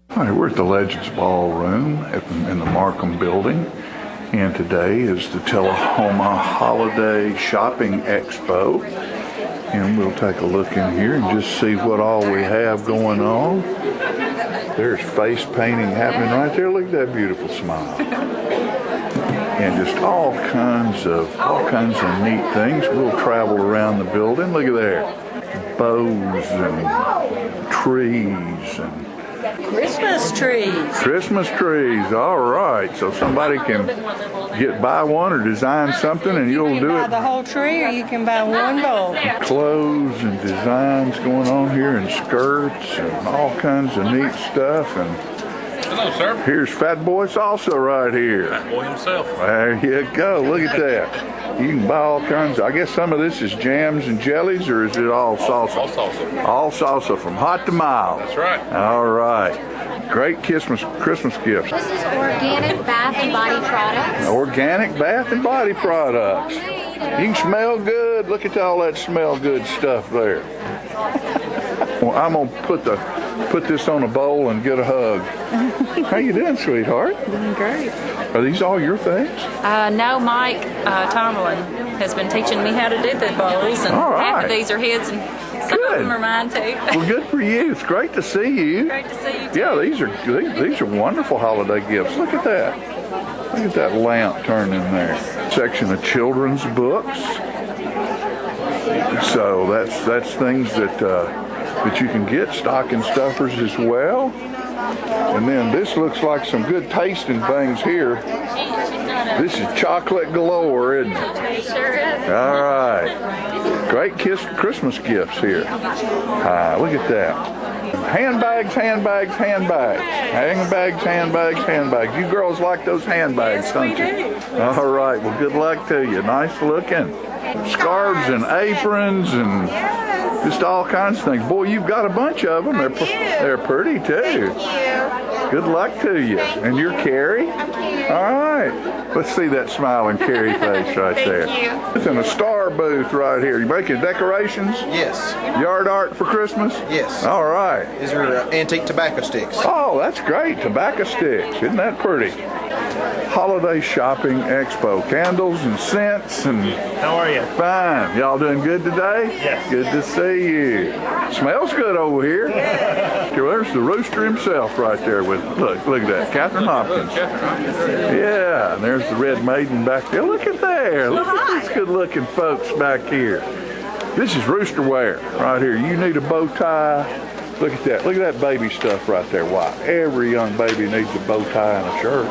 All right, we're at the Legends Ballroom in the Markham Building, and today is the Tullahoma Holiday Shopping Expo. And we'll take a look in here and just see what all we have going on. There's face painting happening right there. Look at that beautiful smile. And just all kinds of neat things. We'll travel around the building. Look at there. Bows and trees and Christmas trees. Christmas trees, all right. So somebody can buy one or design something and you'll do it. You can buy the whole tree or you can buy one bowl. Clothes and designs going on here and skirts and all kinds of neat stuff. And hello, sir. Here's Fat Boy Salsa right here. Fat Boy himself. There you go. Look at that. You can buy all kinds. I guess some of this is jams and jellies, or is it all salsa? All salsa. All salsa from hot to mild. That's right. All right. Great Christmas gifts. This is organic bath and body products. Organic bath and body products. You can smell good. Look at all that smell good stuff there. Well, I'm gonna put this on a bowl and get a hug. How you doing, sweetheart? Doing great. Are these all your things? No, Mike Tomlin has been teaching me how to do the bowls, and half of these are his, and some of them are mine too. Well, good for you. It's great to see you. Great to see you too. Yeah, these are wonderful holiday gifts. Look at that. Look at that lamp turning there. Section of children's books. So that's things that you can get, stocking stuffers as well. And then this looks like some good tasting things here. This is chocolate galore, isn't it? It sure is. All right. Great Christmas gifts here. Look at that. Handbags. Handbags. You girls like those handbags, don't you? Yes, we do. All right. Well, good luck to you. Nice looking. Scarves and aprons and just all kinds of things. Boy, you've got a bunch of them. They're pretty too. Thank you. Good luck to you. And you're Carrie? I'm Carrie. All right. Let's see that smiling Carrie face right there. Thank you. It's in a star booth right here. You making decorations? Yes. Yard art for Christmas? Yes. All right. These are antique tobacco sticks. Oh, that's great. Tobacco sticks. Isn't that pretty? Holiday Shopping Expo. Candles and scents and... How are you? Fine. Y'all doing good today? Yes. Good to see you. Smells good over here. There's the rooster himself right there with, look at that, Catherine Hopkins. Yeah, and there's the Red Maiden back there. Look at there. Look at these good looking folks back here. This is rooster wear right here. You need a bow tie. Look at that. Look at that baby stuff right there. Why? Every young baby needs a bow tie and a shirt.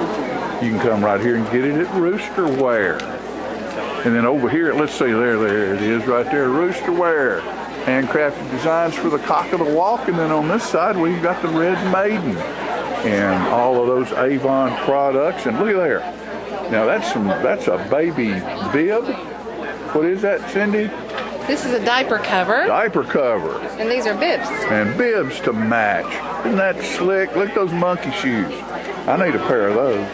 You can come right here and get it at Rooster Wear. And then over here, let's see, there it is right there, Rooster Wear. Handcrafted designs for the cock of the walk. And then on this side, we've got the Red Maiden and all of those Avon products. And look at there. Now that's a baby bib. What is that, Cindy? This is a diaper cover. Diaper cover. And these are bibs. And bibs to match. Isn't that slick? Look at those monkey shoes. I need a pair of those.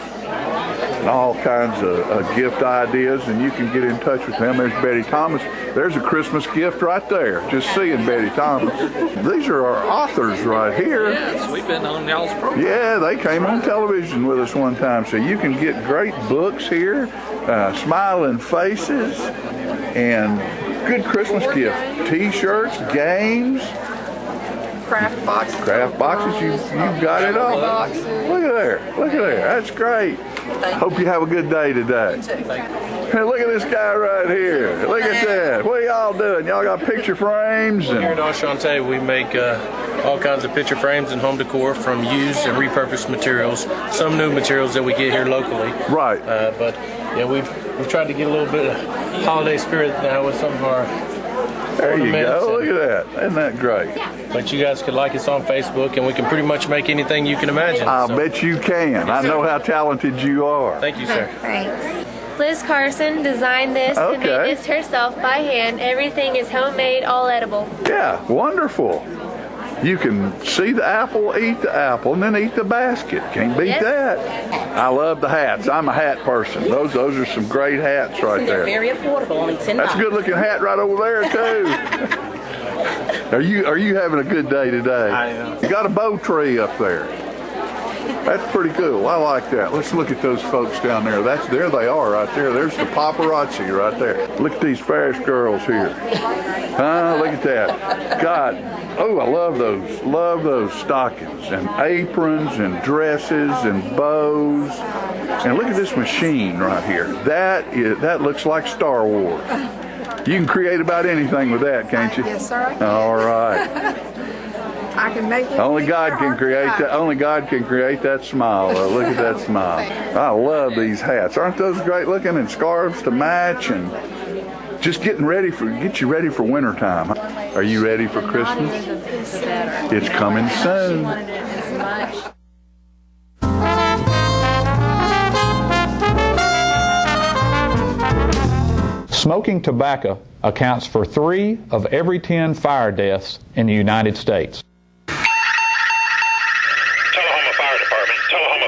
all kinds of gift ideas, and you can get in touch with them. There's Betty Thomas. There's a Christmas gift right there, just seeing Betty Thomas. These are our authors right here. Yes, we've been on y'all's program. Yeah, they came on television with us one time, so you can get great books here, smiling faces, and good Christmas gift. T-shirts, games. Craft boxes. Craft boxes, you've got it all. Look at there, look at there, that's great. Hope you have a good day today. Hey, look at this guy right here. Look at that. What are y'all doing? Y'all got picture frames? Here at Enchante, we make all kinds of picture frames and home decor from used and repurposed materials. Some new materials that we get here locally. Right. But yeah, we've tried to get a little bit of holiday spirit now with some of our There you go. Look at that. Isn't that great? But you guys could like us on Facebook, and we can pretty much make anything you can imagine. I'll bet you can. I know how talented you are. Thank you, sir. Thanks. Liz Carson designed this and made this herself by hand. Everything is homemade, all edible. Yeah, wonderful. You can see the apple, eat the apple, and then eat the basket. Can't beat that. I love the hats. I'm a hat person. Those are some great hats right there. They're very affordable. Only $10. That's a good looking hat right over there too. Are you having a good day today? I am. You got a bow tree up there. That's pretty cool. I like that. Let's look at those folks down there. There they are right there. There's the paparazzi right there. Look at these Ferris girls here. Look at that. God, oh, I love those. Love those stockings and aprons and dresses and bows. And look at this machine right here. That looks like Star Wars. You can create about anything with that, can't you? Yes, sir, I can. All right. I can make it. Only God can create that. Only God can create that smile. Look at that smile. I love these hats. Aren't those great looking? And scarves to match, and just get you ready for wintertime. Are you ready for Christmas? It's coming soon. Smoking tobacco accounts for 3 of every 10 fire deaths in the United States. Tullahoma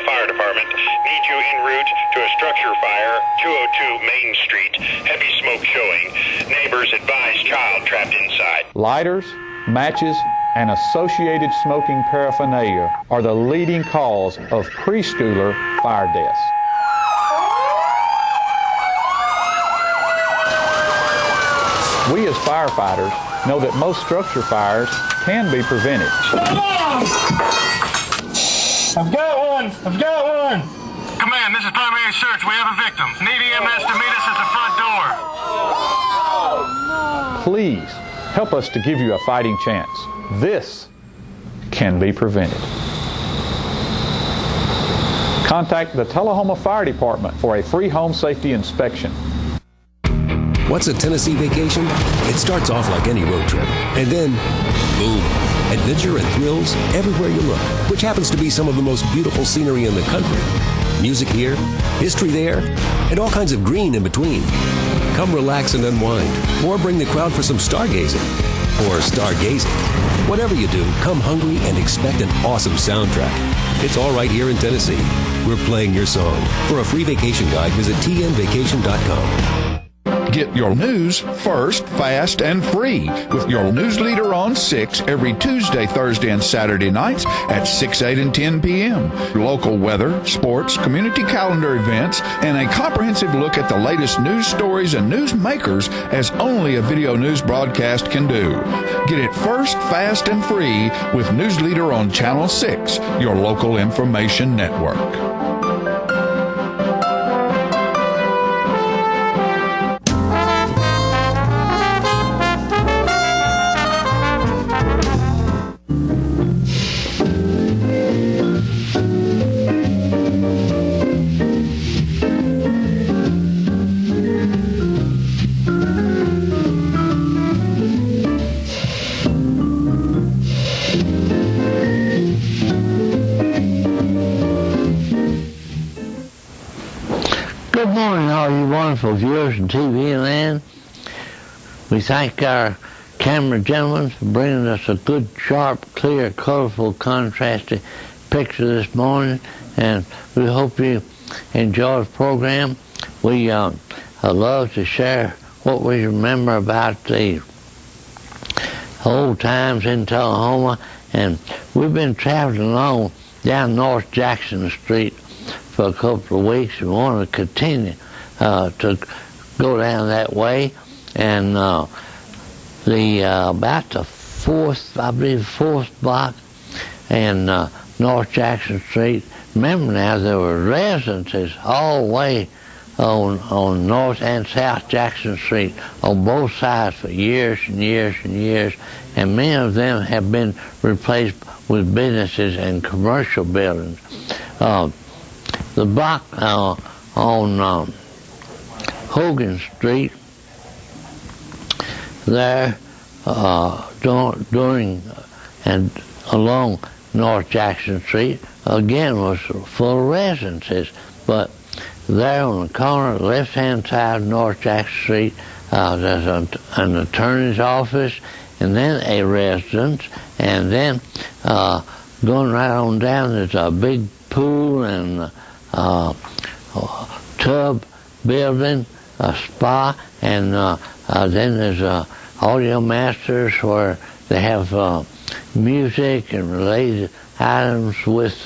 Fire Department. Need you en route to a structure fire, 202 Main Street. Heavy smoke showing. Neighbors advise child trapped inside. Lighters, matches, and associated smoking paraphernalia are the leading cause of preschooler fire deaths. We as firefighters know that most structure fires can be prevented. I've got one! Command, this is primary search. We have a victim. Need EMS to meet us at the front door. Please help us to give you a fighting chance. This can be prevented. Contact the Tullahoma Fire Department for a free home safety inspection. What's a Tennessee vacation? It starts off like any road trip, and then, boom, adventure and thrills everywhere you look, which happens to be some of the most beautiful scenery in the country. Music here, history there, and all kinds of green in between. Come relax and unwind, or bring the crowd for some stargazing, or stargazing. Whatever you do, come hungry and expect an awesome soundtrack. It's all right here in Tennessee. We're playing your song. For a free vacation guide, visit tnvacation.com. Get your news first, fast, and free with your news leader on 6 every Tuesday, Thursday, and Saturday nights at 6, 8, and 10 p.m. Local weather, sports, community calendar events, and a comprehensive look at the latest news stories and news makers as only a video news broadcast can do. Get it first, fast, and free with News Leader on Channel 6, your local information network. Wonderful viewers in TV land. We thank our camera gentlemen for bringing us a good, sharp, clear, colorful, contrasting picture this morning, and we hope you enjoy the program. We love to share what we remember about the old times in Tullahoma, and we've been traveling along down North Jackson Street for a couple of weeks. We want to continue to go down that way, and about the fourth block in North Jackson Street. Remember now, there were residences all the way on North and South Jackson Street on both sides for years and years and years, and many of them have been replaced with businesses and commercial buildings. The block on Hogan Street there during and along North Jackson Street again was full of residences, but there on the corner, left-hand side of North Jackson Street, there's an attorney's office, and then a residence, and then going right on down, there's a big pool and tub building, a spa, and then there's audio masters where they have music and related items with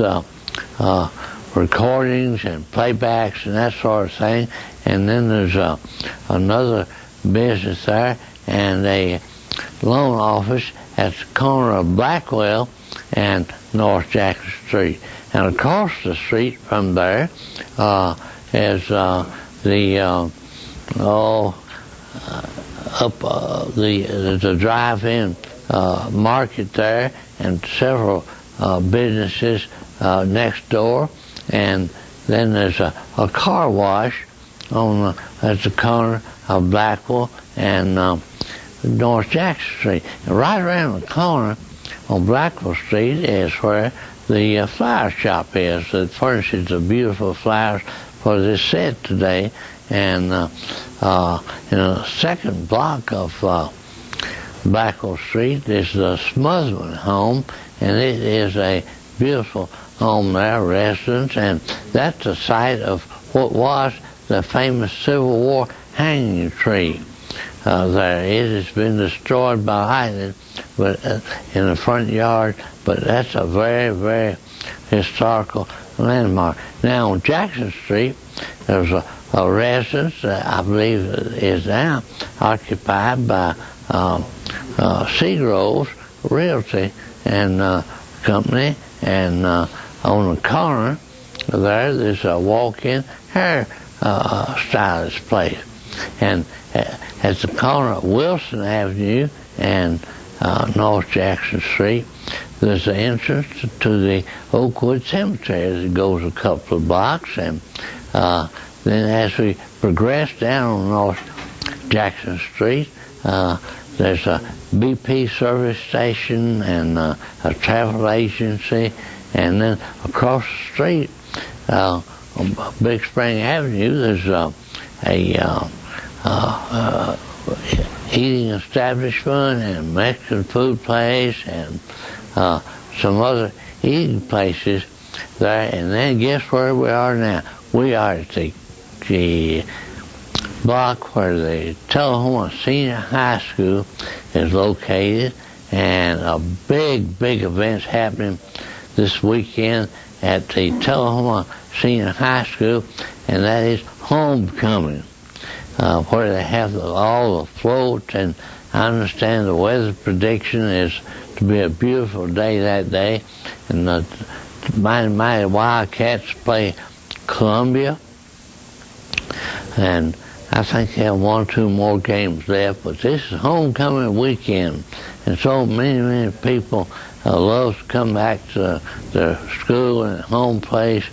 recordings and playbacks and that sort of thing. And then there's another business there and a loan office at the corner of Blackwell and North Jackson Street. And across the street from there is there's a drive-in market there and several businesses next door, and then there's a car wash at the corner of Blackwell and North Jackson Street. And right around the corner on Blackwell Street is where the flower shop is that furnishes the beautiful flowers for this set today. And in the second block of Blackwell Street is the Smuzman home, and it is a beautiful home there, residence, and that's the site of what was the famous Civil War hanging tree there. It has been destroyed by lightning, but in the front yard, but that's a very, very historical landmark. Now on Jackson Street, there's a residence that I believe is now occupied by Seagroves Realty and Company, and on the corner there's a walk-in hair stylist place, and at the corner of Wilson Avenue and North Jackson Street, there's the entrance to the Oakwood Cemetery that goes a couple of blocks, and then as we progress down on North Jackson Street, there's a BP service station and a travel agency, and then across the street on Big Spring Avenue, there's a eating establishment and Mexican food place and some other eating places there. And then guess where we are now? We are at the block where the Tullahoma Senior High School is located, and a big event's happening this weekend at the Tullahoma Senior High School, and that is homecoming, where they have all the floats, and I understand the weather prediction is to be a beautiful day that day, and the mighty Wildcats play Columbia, and I think they have 1 or 2 more games left, but this is homecoming weekend, and so many people love to come back to their school and home place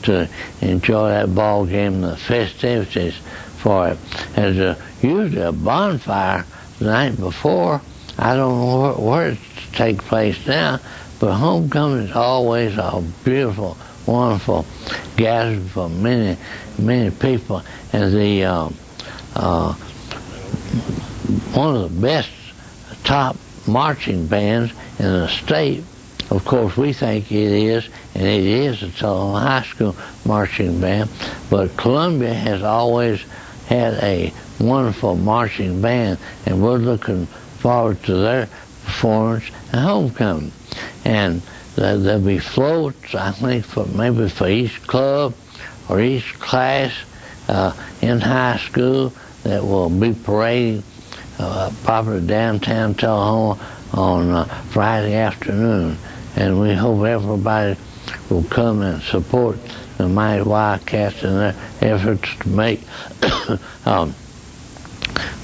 to enjoy that ball game and the festivities for it. There's usually a bonfire the night before. I don't know where it takes place now, but homecoming is always a beautiful, wonderful gathering for many people. And the one of the best top marching bands in the state, of course we think it is and it is a Tullahoma High School marching band, but Columbia has always had a wonderful marching band, and we're looking forward to their performance at homecoming. And there'll be floats, I think, maybe for each club or each class in high school that will be parading probably downtown Tullahoma on Friday afternoon. And we hope everybody will come and support the mighty Wildcats in their efforts to make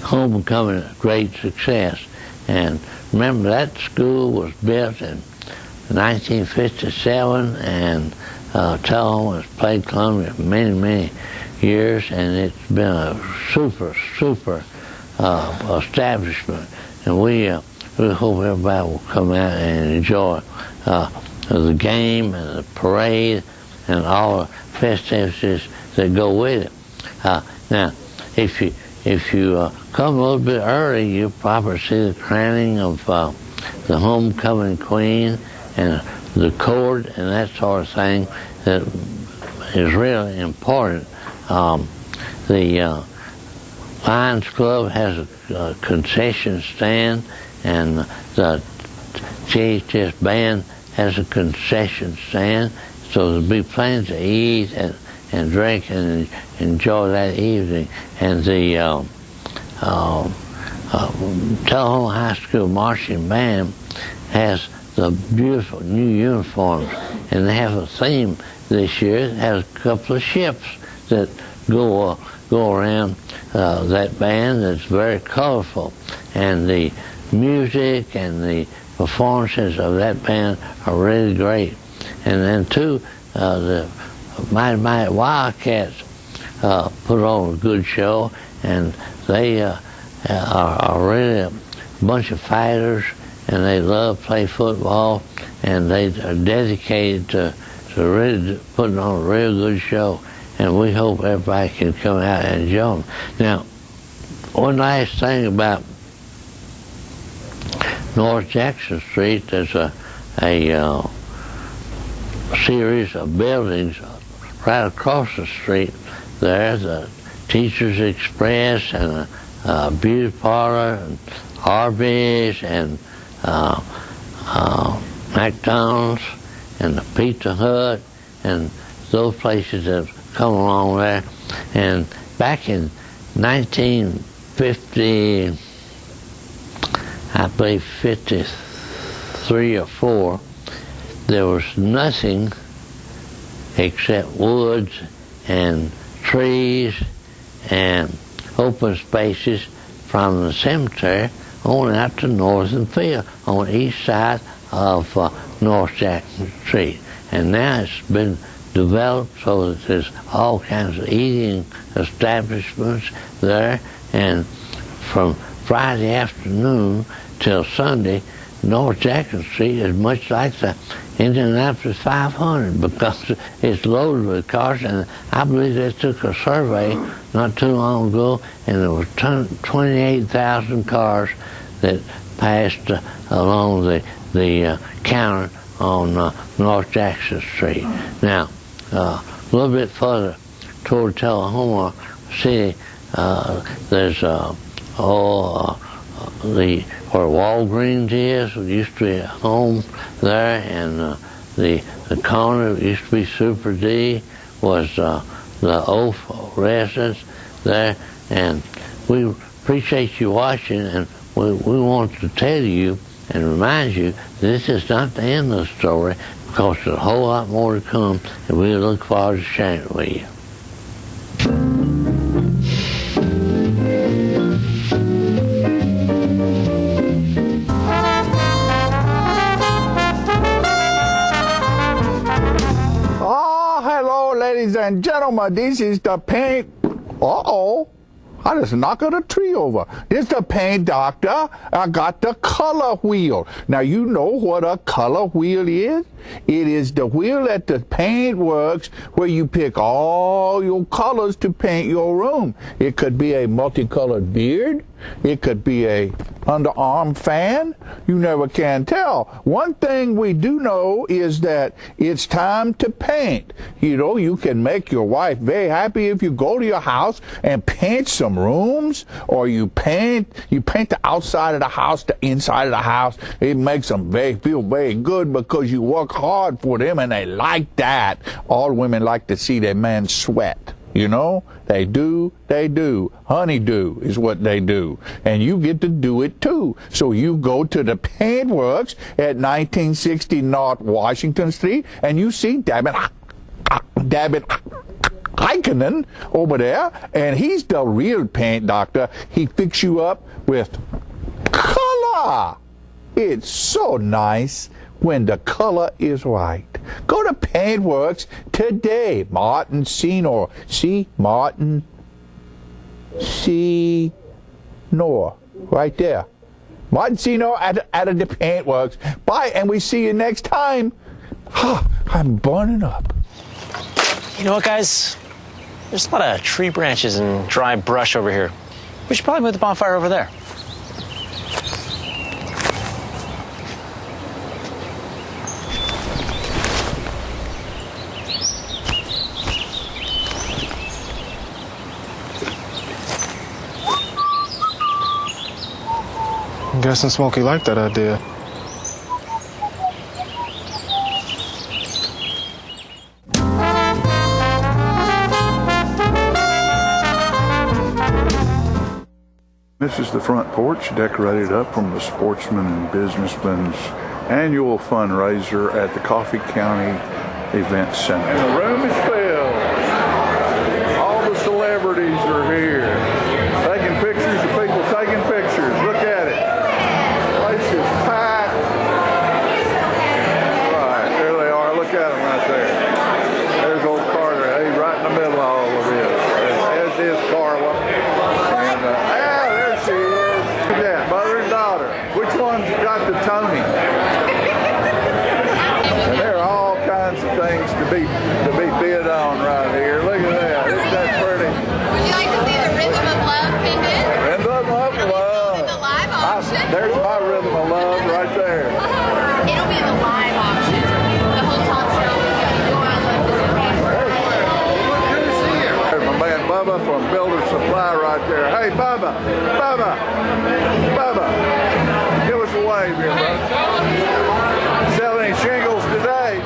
homecoming a great success. And remember, that school was built in 1957, and Tullahoma has played Columbia for many, many years, and it's been a super establishment. And we hope everybody will come out and enjoy the game and the parade and all the festivities that go with it. Now, if you come a little bit early, you'll probably see the crowning of the homecoming queen and the court and that sort of thing that is really important. The Lions Club has a concession stand, and the CHS band has a concession stand, so there'll be plenty to eat and drink and enjoy that evening. And the Tullahoma High School marching band has the beautiful new uniforms, and they have a theme this year. It has a couple of ships that go around that band that's very colorful, and the music and the performances of that band are really great. And then too, the Mighty Wildcats put on a good show, and they are really a bunch of fighters, and they love to play football, and they are dedicated to really putting on a real good show, and we hope everybody can come out and enjoy them. Now, one last thing about North Jackson Street, there's a series of buildings right across the street. There's a Teachers Express and a beauty parlor and Arby's and McDonald's and the Pizza Hut and those places that have come along there. And back in 1950, I believe 53 or 4, there was nothing except woods and trees and open spaces from the cemetery on out to Northern Field on the east side of North Jackson Street. And now it's been developed so that there's all kinds of eating establishments there, and from Friday afternoon till Sunday, North Jackson Street is much like the Indianapolis 500 because it's loaded with cars. And I believe they took a survey not too long ago, and there was 28,000 cars that passed along the counter on North Jackson Street. Now, a little bit further toward Tullahoma City, there's where Walgreens is. It used to be a home there, and the corner that used to be Super D was the Oath residence there. And we appreciate you watching, and we want to tell you and remind you this is not the end of the story, because there's a whole lot more to come, and we look forward to sharing it with you. Ladies and gentlemen, this is the paint. I just knocked the tree over. This is the paint doctor. I got the color wheel. Now, you know what a color wheel is? It is the wheel that the paint works, where you pick all your colors to paint your room. It could be a multicolored beard. It could be a underarm fan. You never can tell. One thing we do know is that it's time to paint. You know, you can make your wife very happy if you go to your house and paint some rooms, or you paint the outside of the house, the inside of the house. It makes them feel very good because you work hard for them and they like that. All women like to see their man sweat. You know, they do. Honeydew is what they do. And you get to do it too. So you go to the paint works at 1960 North Washington Street and you see David Heikkinen over there, and he's the real paint doctor. He fix you up with color. It's so nice when the color is right. Go to Paintworks today. Martin Senor. See? Martin Senor. Right there. Martin Senor at the Paintworks. Bye, and we see you next time. I'm burning up. You know what, guys? There's a lot of tree branches and dry brush over here. We should probably move the bonfire over there. I'm guessing Smokey liked that idea. This is the front porch, decorated up from the Sportsman and Businessman's annual fundraiser at the Coffee County Event Center. And the room is filled. All the celebrities are here, taking pictures of people taking pictures. Look at it. The place is packed. Right, there they are. Look at them right there. There's old Carter. He's right in the middle of all of this, as is Carla. And there she is. Look at that, mother and daughter. Which one's got the Tony? And there are all kinds of things to be bid on right here. Look at that. Isn't that pretty? Would you like to see the Rhythm of Love pendant? Rhythm of Love. The live auction. There's my Rhythm of Love right there. It'll be the live auction. The whole talk show is going to go on like this. There's my man Bubba from Builder Supply right there. Hey, Bubba. Give us a wave here, brother. Sell any shingles today?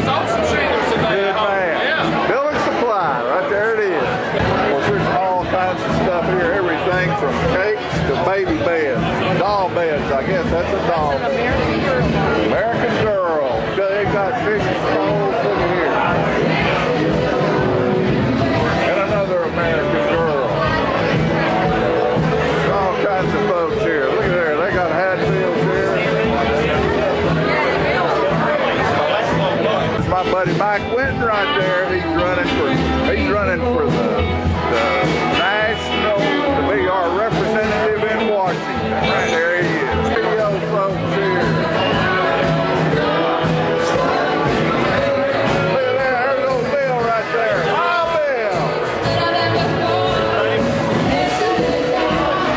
Sold some shingles today. Good man. Yeah. Builder Supply, right there it is. Well, there's all kinds of stuff here. Everything from cakes to baby beds, doll beds. I guess that's a doll bed. American Girl. They got fishing poles. Look at here. And another American Girl. All kinds of folks here. Look at there. They got Hatfields here. It's my buddy Mike Winton right there. He's running for the national, to be our representative in Washington. Right there he is. Video folks here. Look at that. There's old Bill right there. Hi, Bill.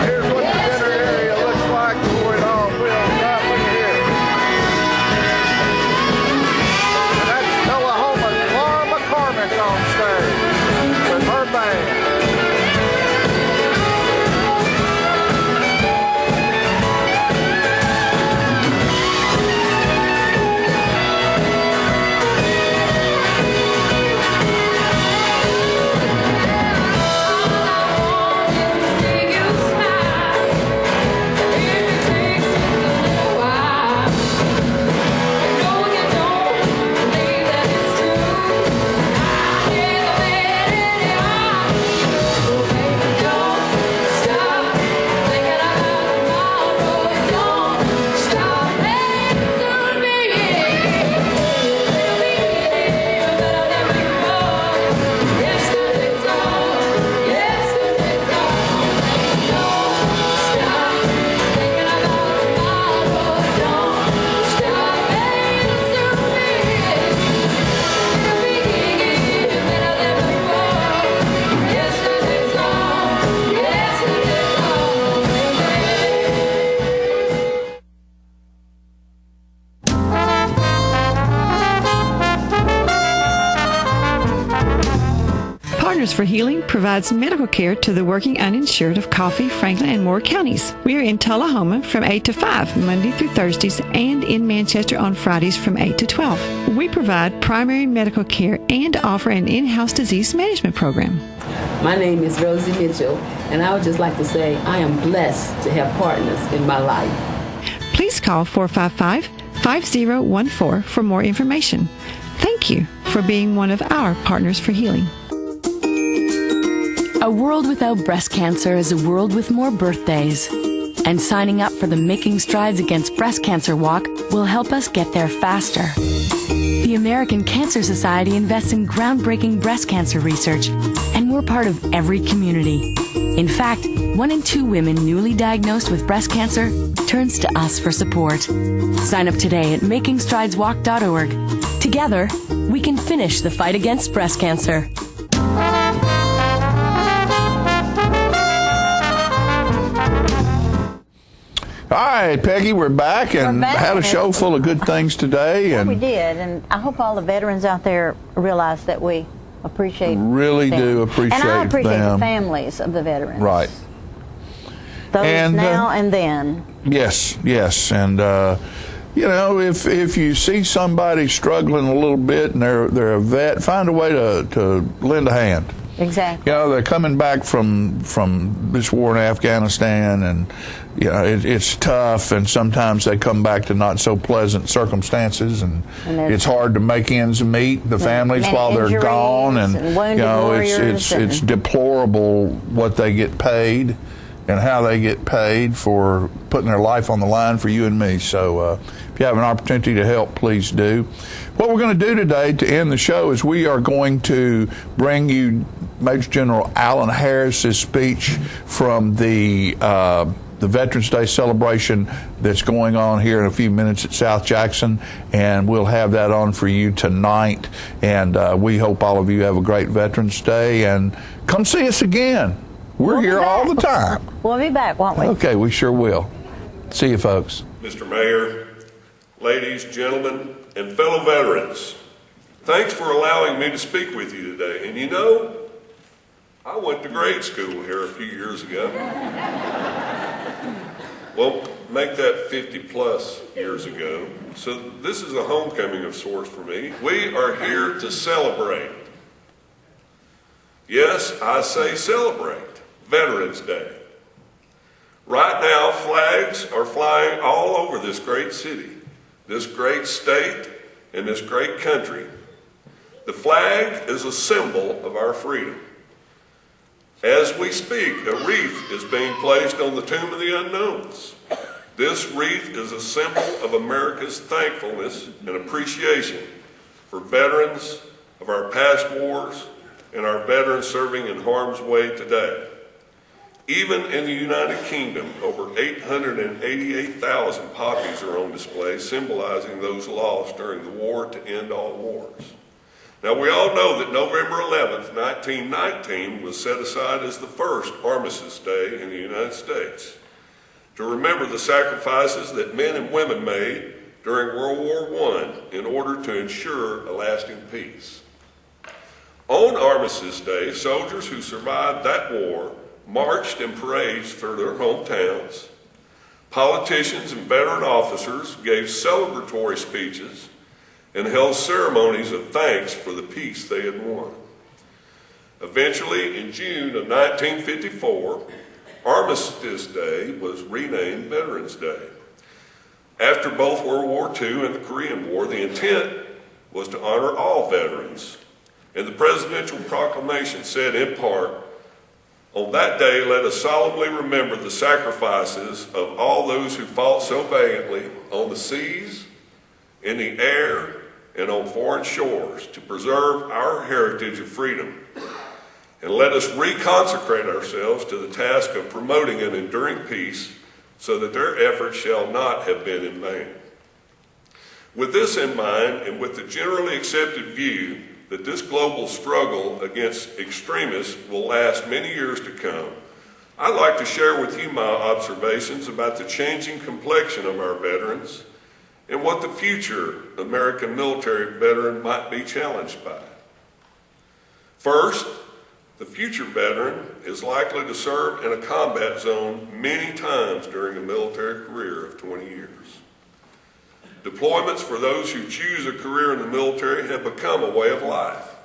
Here's what the dinner area looks like before it all fills up. Look at here. And that's Tullahoma's Laura McCormick on stage with her band. Partners for Healing provides medical care to the working uninsured of Coffee, Franklin, and Moore counties. We are in Tullahoma from 8 to 5, Monday through Thursdays, and in Manchester on Fridays from 8 to 12. We provide primary medical care and offer an in-house disease management program. My name is Rosie Mitchell, and I would just like to say I am blessed to have partners in my life. Please call 455-5014 for more information. Thank you for being one of our Partners for Healing. A world without breast cancer is a world with more birthdays. And signing up for the Making Strides Against Breast Cancer Walk will help us get there faster. The American Cancer Society invests in groundbreaking breast cancer research, and we're part of every community. In fact, 1 in 2 women newly diagnosed with breast cancer turns to us for support. Sign up today at makingstrideswalk.org. Together, we can finish the fight against breast cancer. All right, Peggy, we're back and had a show full of good things today. And we did, and I hope all the veterans out there realize that we appreciate really them. Do appreciate them. And I appreciate them. the families of the veterans. Right. Those now and then. Yes, yes. And, you know, if you see somebody struggling a little bit and they're a vet, find a way to lend a hand. Exactly. You know, they're coming back from this war in Afghanistan, and you know it's tough, and sometimes they come back to not so pleasant circumstances, and it's hard to make ends meet. The families while they're gone, and you know it's deplorable what they get paid and how they get paid for putting their life on the line for you and me. So if you have an opportunity to help, please do. What we're going to do today to end the show is we are going to bring you Major General Alan Harris's speech from the Veterans Day celebration that's going on here in a few minutes at South Jackson, and we'll have that on for you tonight. And we hope all of you have a great Veterans Day, and come see us again. We're here all the time. We'll be back, won't we? Okay, we sure will. See you, folks. Mr. Mayor, ladies, gentlemen, and fellow veterans, thanks for allowing me to speak with you today. And you know, I went to grade school here a few years ago. Well, make that 50 plus years ago. So this is a homecoming of sorts for me. We are here to celebrate. Yes, I say celebrate Veterans Day. Right now, flags are flying all over this great city, this great state, and this great country. The flag is a symbol of our freedom. As we speak, a wreath is being placed on the Tomb of the Unknowns. This wreath is a symbol of America's thankfulness and appreciation for veterans of our past wars and our veterans serving in harm's way today. Even in the United Kingdom, over 888,000 poppies are on display, symbolizing those lost during the war to end all wars. Now, we all know that November 11th, 1919 was set aside as the first Armistice Day in the United States to remember the sacrifices that men and women made during World War I in order to ensure a lasting peace. On Armistice Day, soldiers who survived that war marched in parades through their hometowns. Politicians and veteran officers gave celebratory speeches and held ceremonies of thanks for the peace they had won. Eventually, in June of 1954, Armistice Day was renamed Veterans Day. After both World War II and the Korean War, the intent was to honor all veterans. And the presidential proclamation said in part, "On that day, let us solemnly remember the sacrifices of all those who fought so valiantly on the seas, in the air, and on foreign shores to preserve our heritage of freedom. And let us reconsecrate ourselves to the task of promoting an enduring peace so that their efforts shall not have been in vain." With this in mind, and with the generally accepted view that this global struggle against extremists will last many years to come, I'd like to share with you my observations about the changing complexion of our veterans and what the future American military veteran might be challenged by. First, The future veteran is likely to serve in a combat zone many times during a military career of 20 years. Deployments for those who choose a career in the military have become a way of life.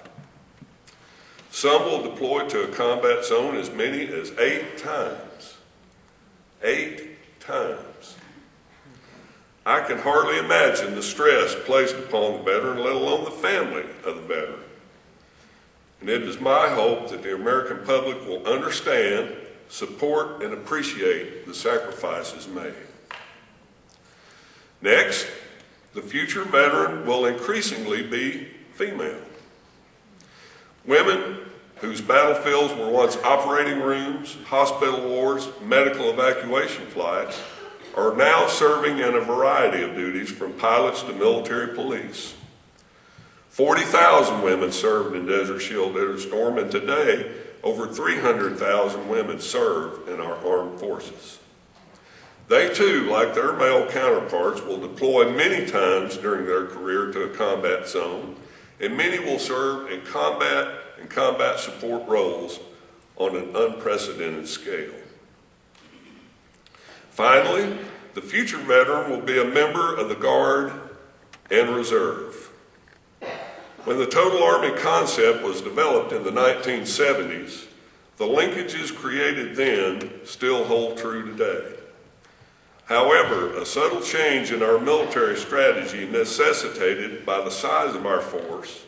Some will deploy to a combat zone as many as 8 times. 8 times. I can hardly imagine the stress placed upon the veteran, let alone the family of the veteran. And it is my hope that the American public will understand, support, and appreciate the sacrifices made. Next, the future veteran will increasingly be female. Women whose battlefields were once operating rooms, hospital wards, medical evacuation flights, are now serving in a variety of duties from pilots to military police. 40,000 women served in Desert Shield, Desert Storm, and today over 300,000 women serve in our armed forces. They too, like their male counterparts, will deploy many times during their career to a combat zone, and many will serve in combat and combat support roles on an unprecedented scale. Finally, the future veteran will be a member of the Guard and Reserve. When the Total Army concept was developed in the 1970s, the linkages created then still hold true today. However, a subtle change in our military strategy necessitated by the size of our force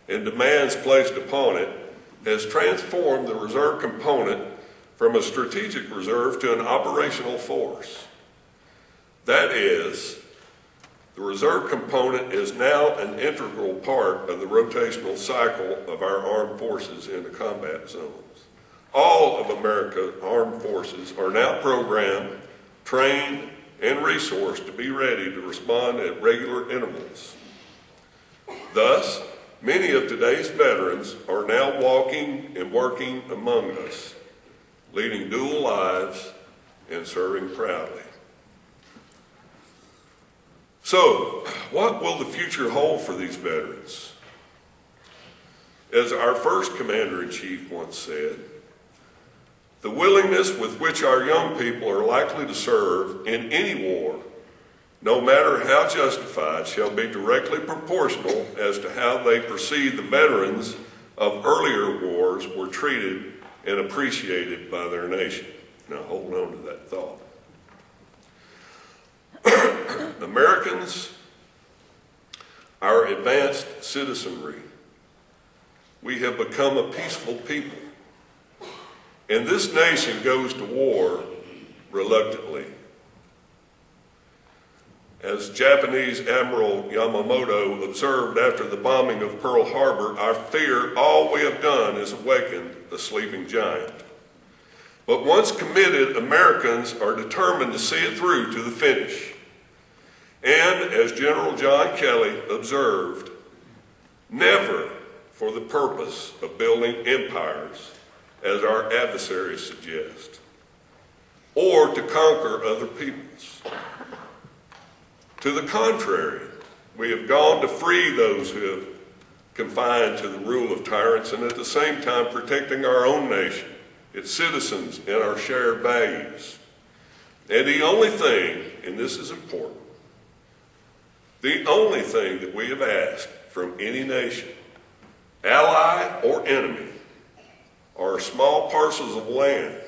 and demands placed upon it has transformed the reserve component from a strategic reserve to an operational force. That is, the reserve component is now an integral part of the rotational cycle of our armed forces into combat zones. All of America's armed forces are now programmed, trained, and resourced to be ready to respond at regular intervals. Thus, many of today's veterans are now walking and working among us, leading dual lives and serving proudly. So, what will the future hold for these veterans? As our first Commander-in-Chief once said, the willingness with which our young people are likely to serve in any war, no matter how justified, shall be directly proportional as to how they perceive the veterans of earlier wars were treated and appreciated by their nation. Now hold on to that thought. Americans, our advanced citizenry, we have become a peaceful people. And this nation goes to war reluctantly. As Japanese Admiral Yamamoto observed after the bombing of Pearl Harbor, I fear all we have done is awakened a sleeping giant. But once committed, Americans are determined to see it through to the finish. And as General John Kelly observed, never for the purpose of building empires, as our adversaries suggest, or to conquer other peoples. To the contrary, we have gone to free those who have confined to the rule of tyrants and at the same time protecting our own nation, its citizens, and our shared values. And the only thing, and this is important, the only thing that we have asked from any nation, ally or enemy, are small parcels of land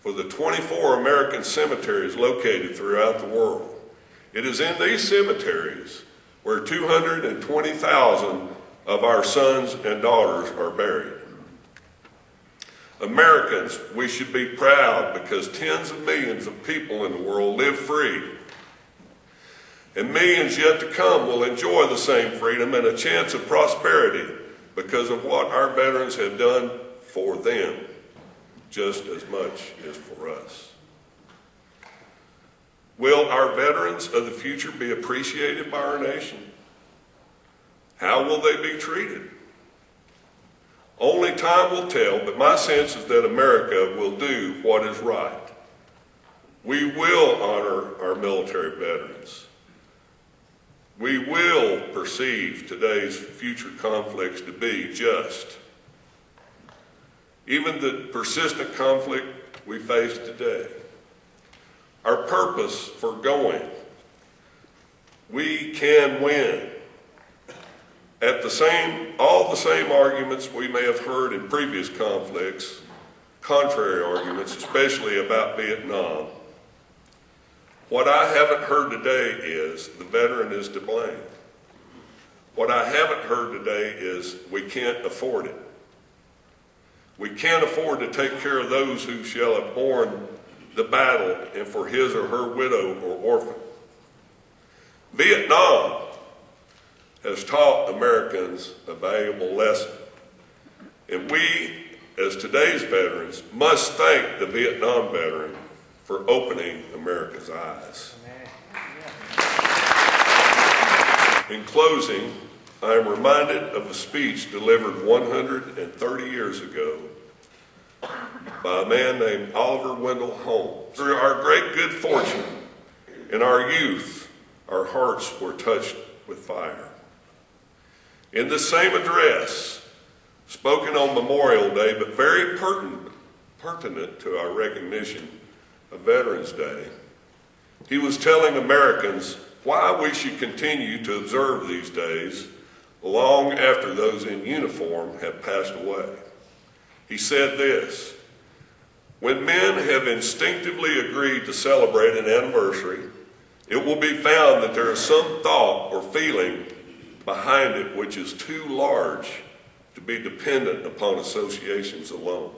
for the 24 American cemeteries located throughout the world. It is in these cemeteries where 220,000 of our sons and daughters are buried. Americans, we should be proud because tens of millions of people in the world live free. And millions yet to come will enjoy the same freedom and a chance of prosperity because of what our veterans have done for them, just as much as for us. Will our veterans of the future be appreciated by our nation? How will they be treated? Only time will tell, but my sense is that America will do what is right. We will honor our military veterans. We will perceive today's future conflicts to be just. even the persistent conflict we face today. Our purpose for going, we can win. All the same arguments we may have heard in previous conflicts, contrary arguments, especially about Vietnam. What I haven't heard today is the veteran is to blame. What I haven't heard today is we can't afford it. We can't afford to take care of those who shall have borne the battle and for his or her widow or orphan. Vietnam has taught Americans a valuable lesson. And we, as today's veterans, must thank the Vietnam veteran for opening America's eyes. In closing, I am reminded of a speech delivered 130 years ago by a man named Oliver Wendell Holmes. Through our great good fortune, in our youth, our hearts were touched with fire. In this same address, spoken on Memorial Day, but very pertinent to our recognition of Veterans Day, he was telling Americans why we should continue to observe these days long after those in uniform have passed away. He said this: when men have instinctively agreed to celebrate an anniversary, it will be found that there is some thought or feeling behind it which is too large to be dependent upon associations alone.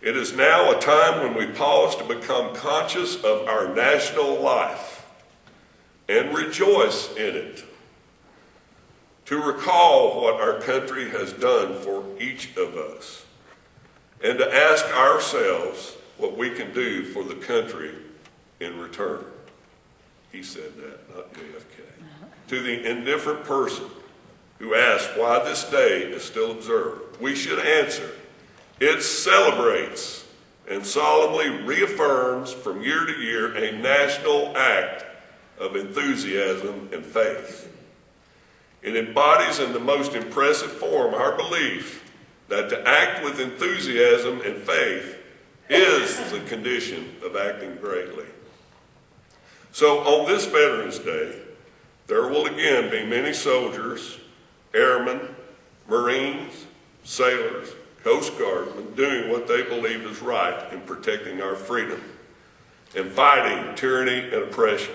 It is now a time when we pause to become conscious of our national life and rejoice in it, to recall what our country has done for each of us, and to ask ourselves what we can do for the country in return. He said that, not JFK. To the indifferent person who asks why this day is still observed, we should answer, it celebrates and solemnly reaffirms from year to year a national act of enthusiasm and faith. It embodies in the most impressive form our belief that to act with enthusiasm and faith is the condition of acting greatly. So on this Veterans Day, there will again be many soldiers, airmen, Marines, sailors, Coast Guardsmen doing what they believe is right in protecting our freedom and fighting tyranny and oppression.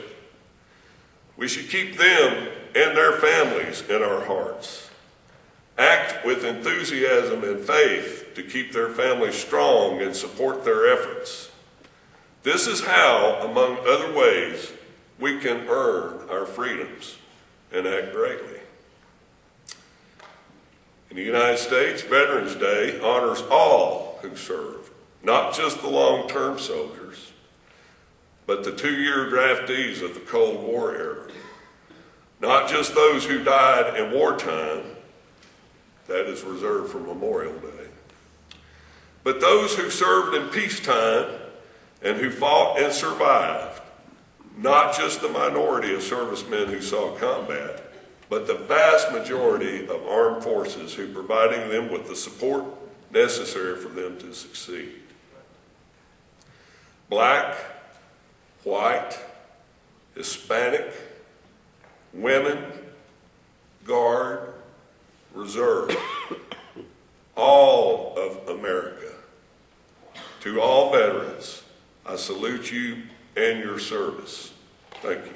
We should keep them and their families in our hearts. Act with enthusiasm and faith to keep their families strong and support their efforts. This is how, among other ways, we can earn our freedoms and act greatly. In the United States, Veterans Day honors all who served, not just the long-term soldiers, but the 2-year draftees of the Cold War era. Not just those who died in wartime, that is reserved for Memorial Day, but those who served in peacetime and who fought and survived. Not just the minority of servicemen who saw combat, but the vast majority of armed forces who providing them with the support necessary for them to succeed. Black, white, Hispanic, women, Guard, Reserve, all of America. To all veterans, I salute you and your service. Thank you.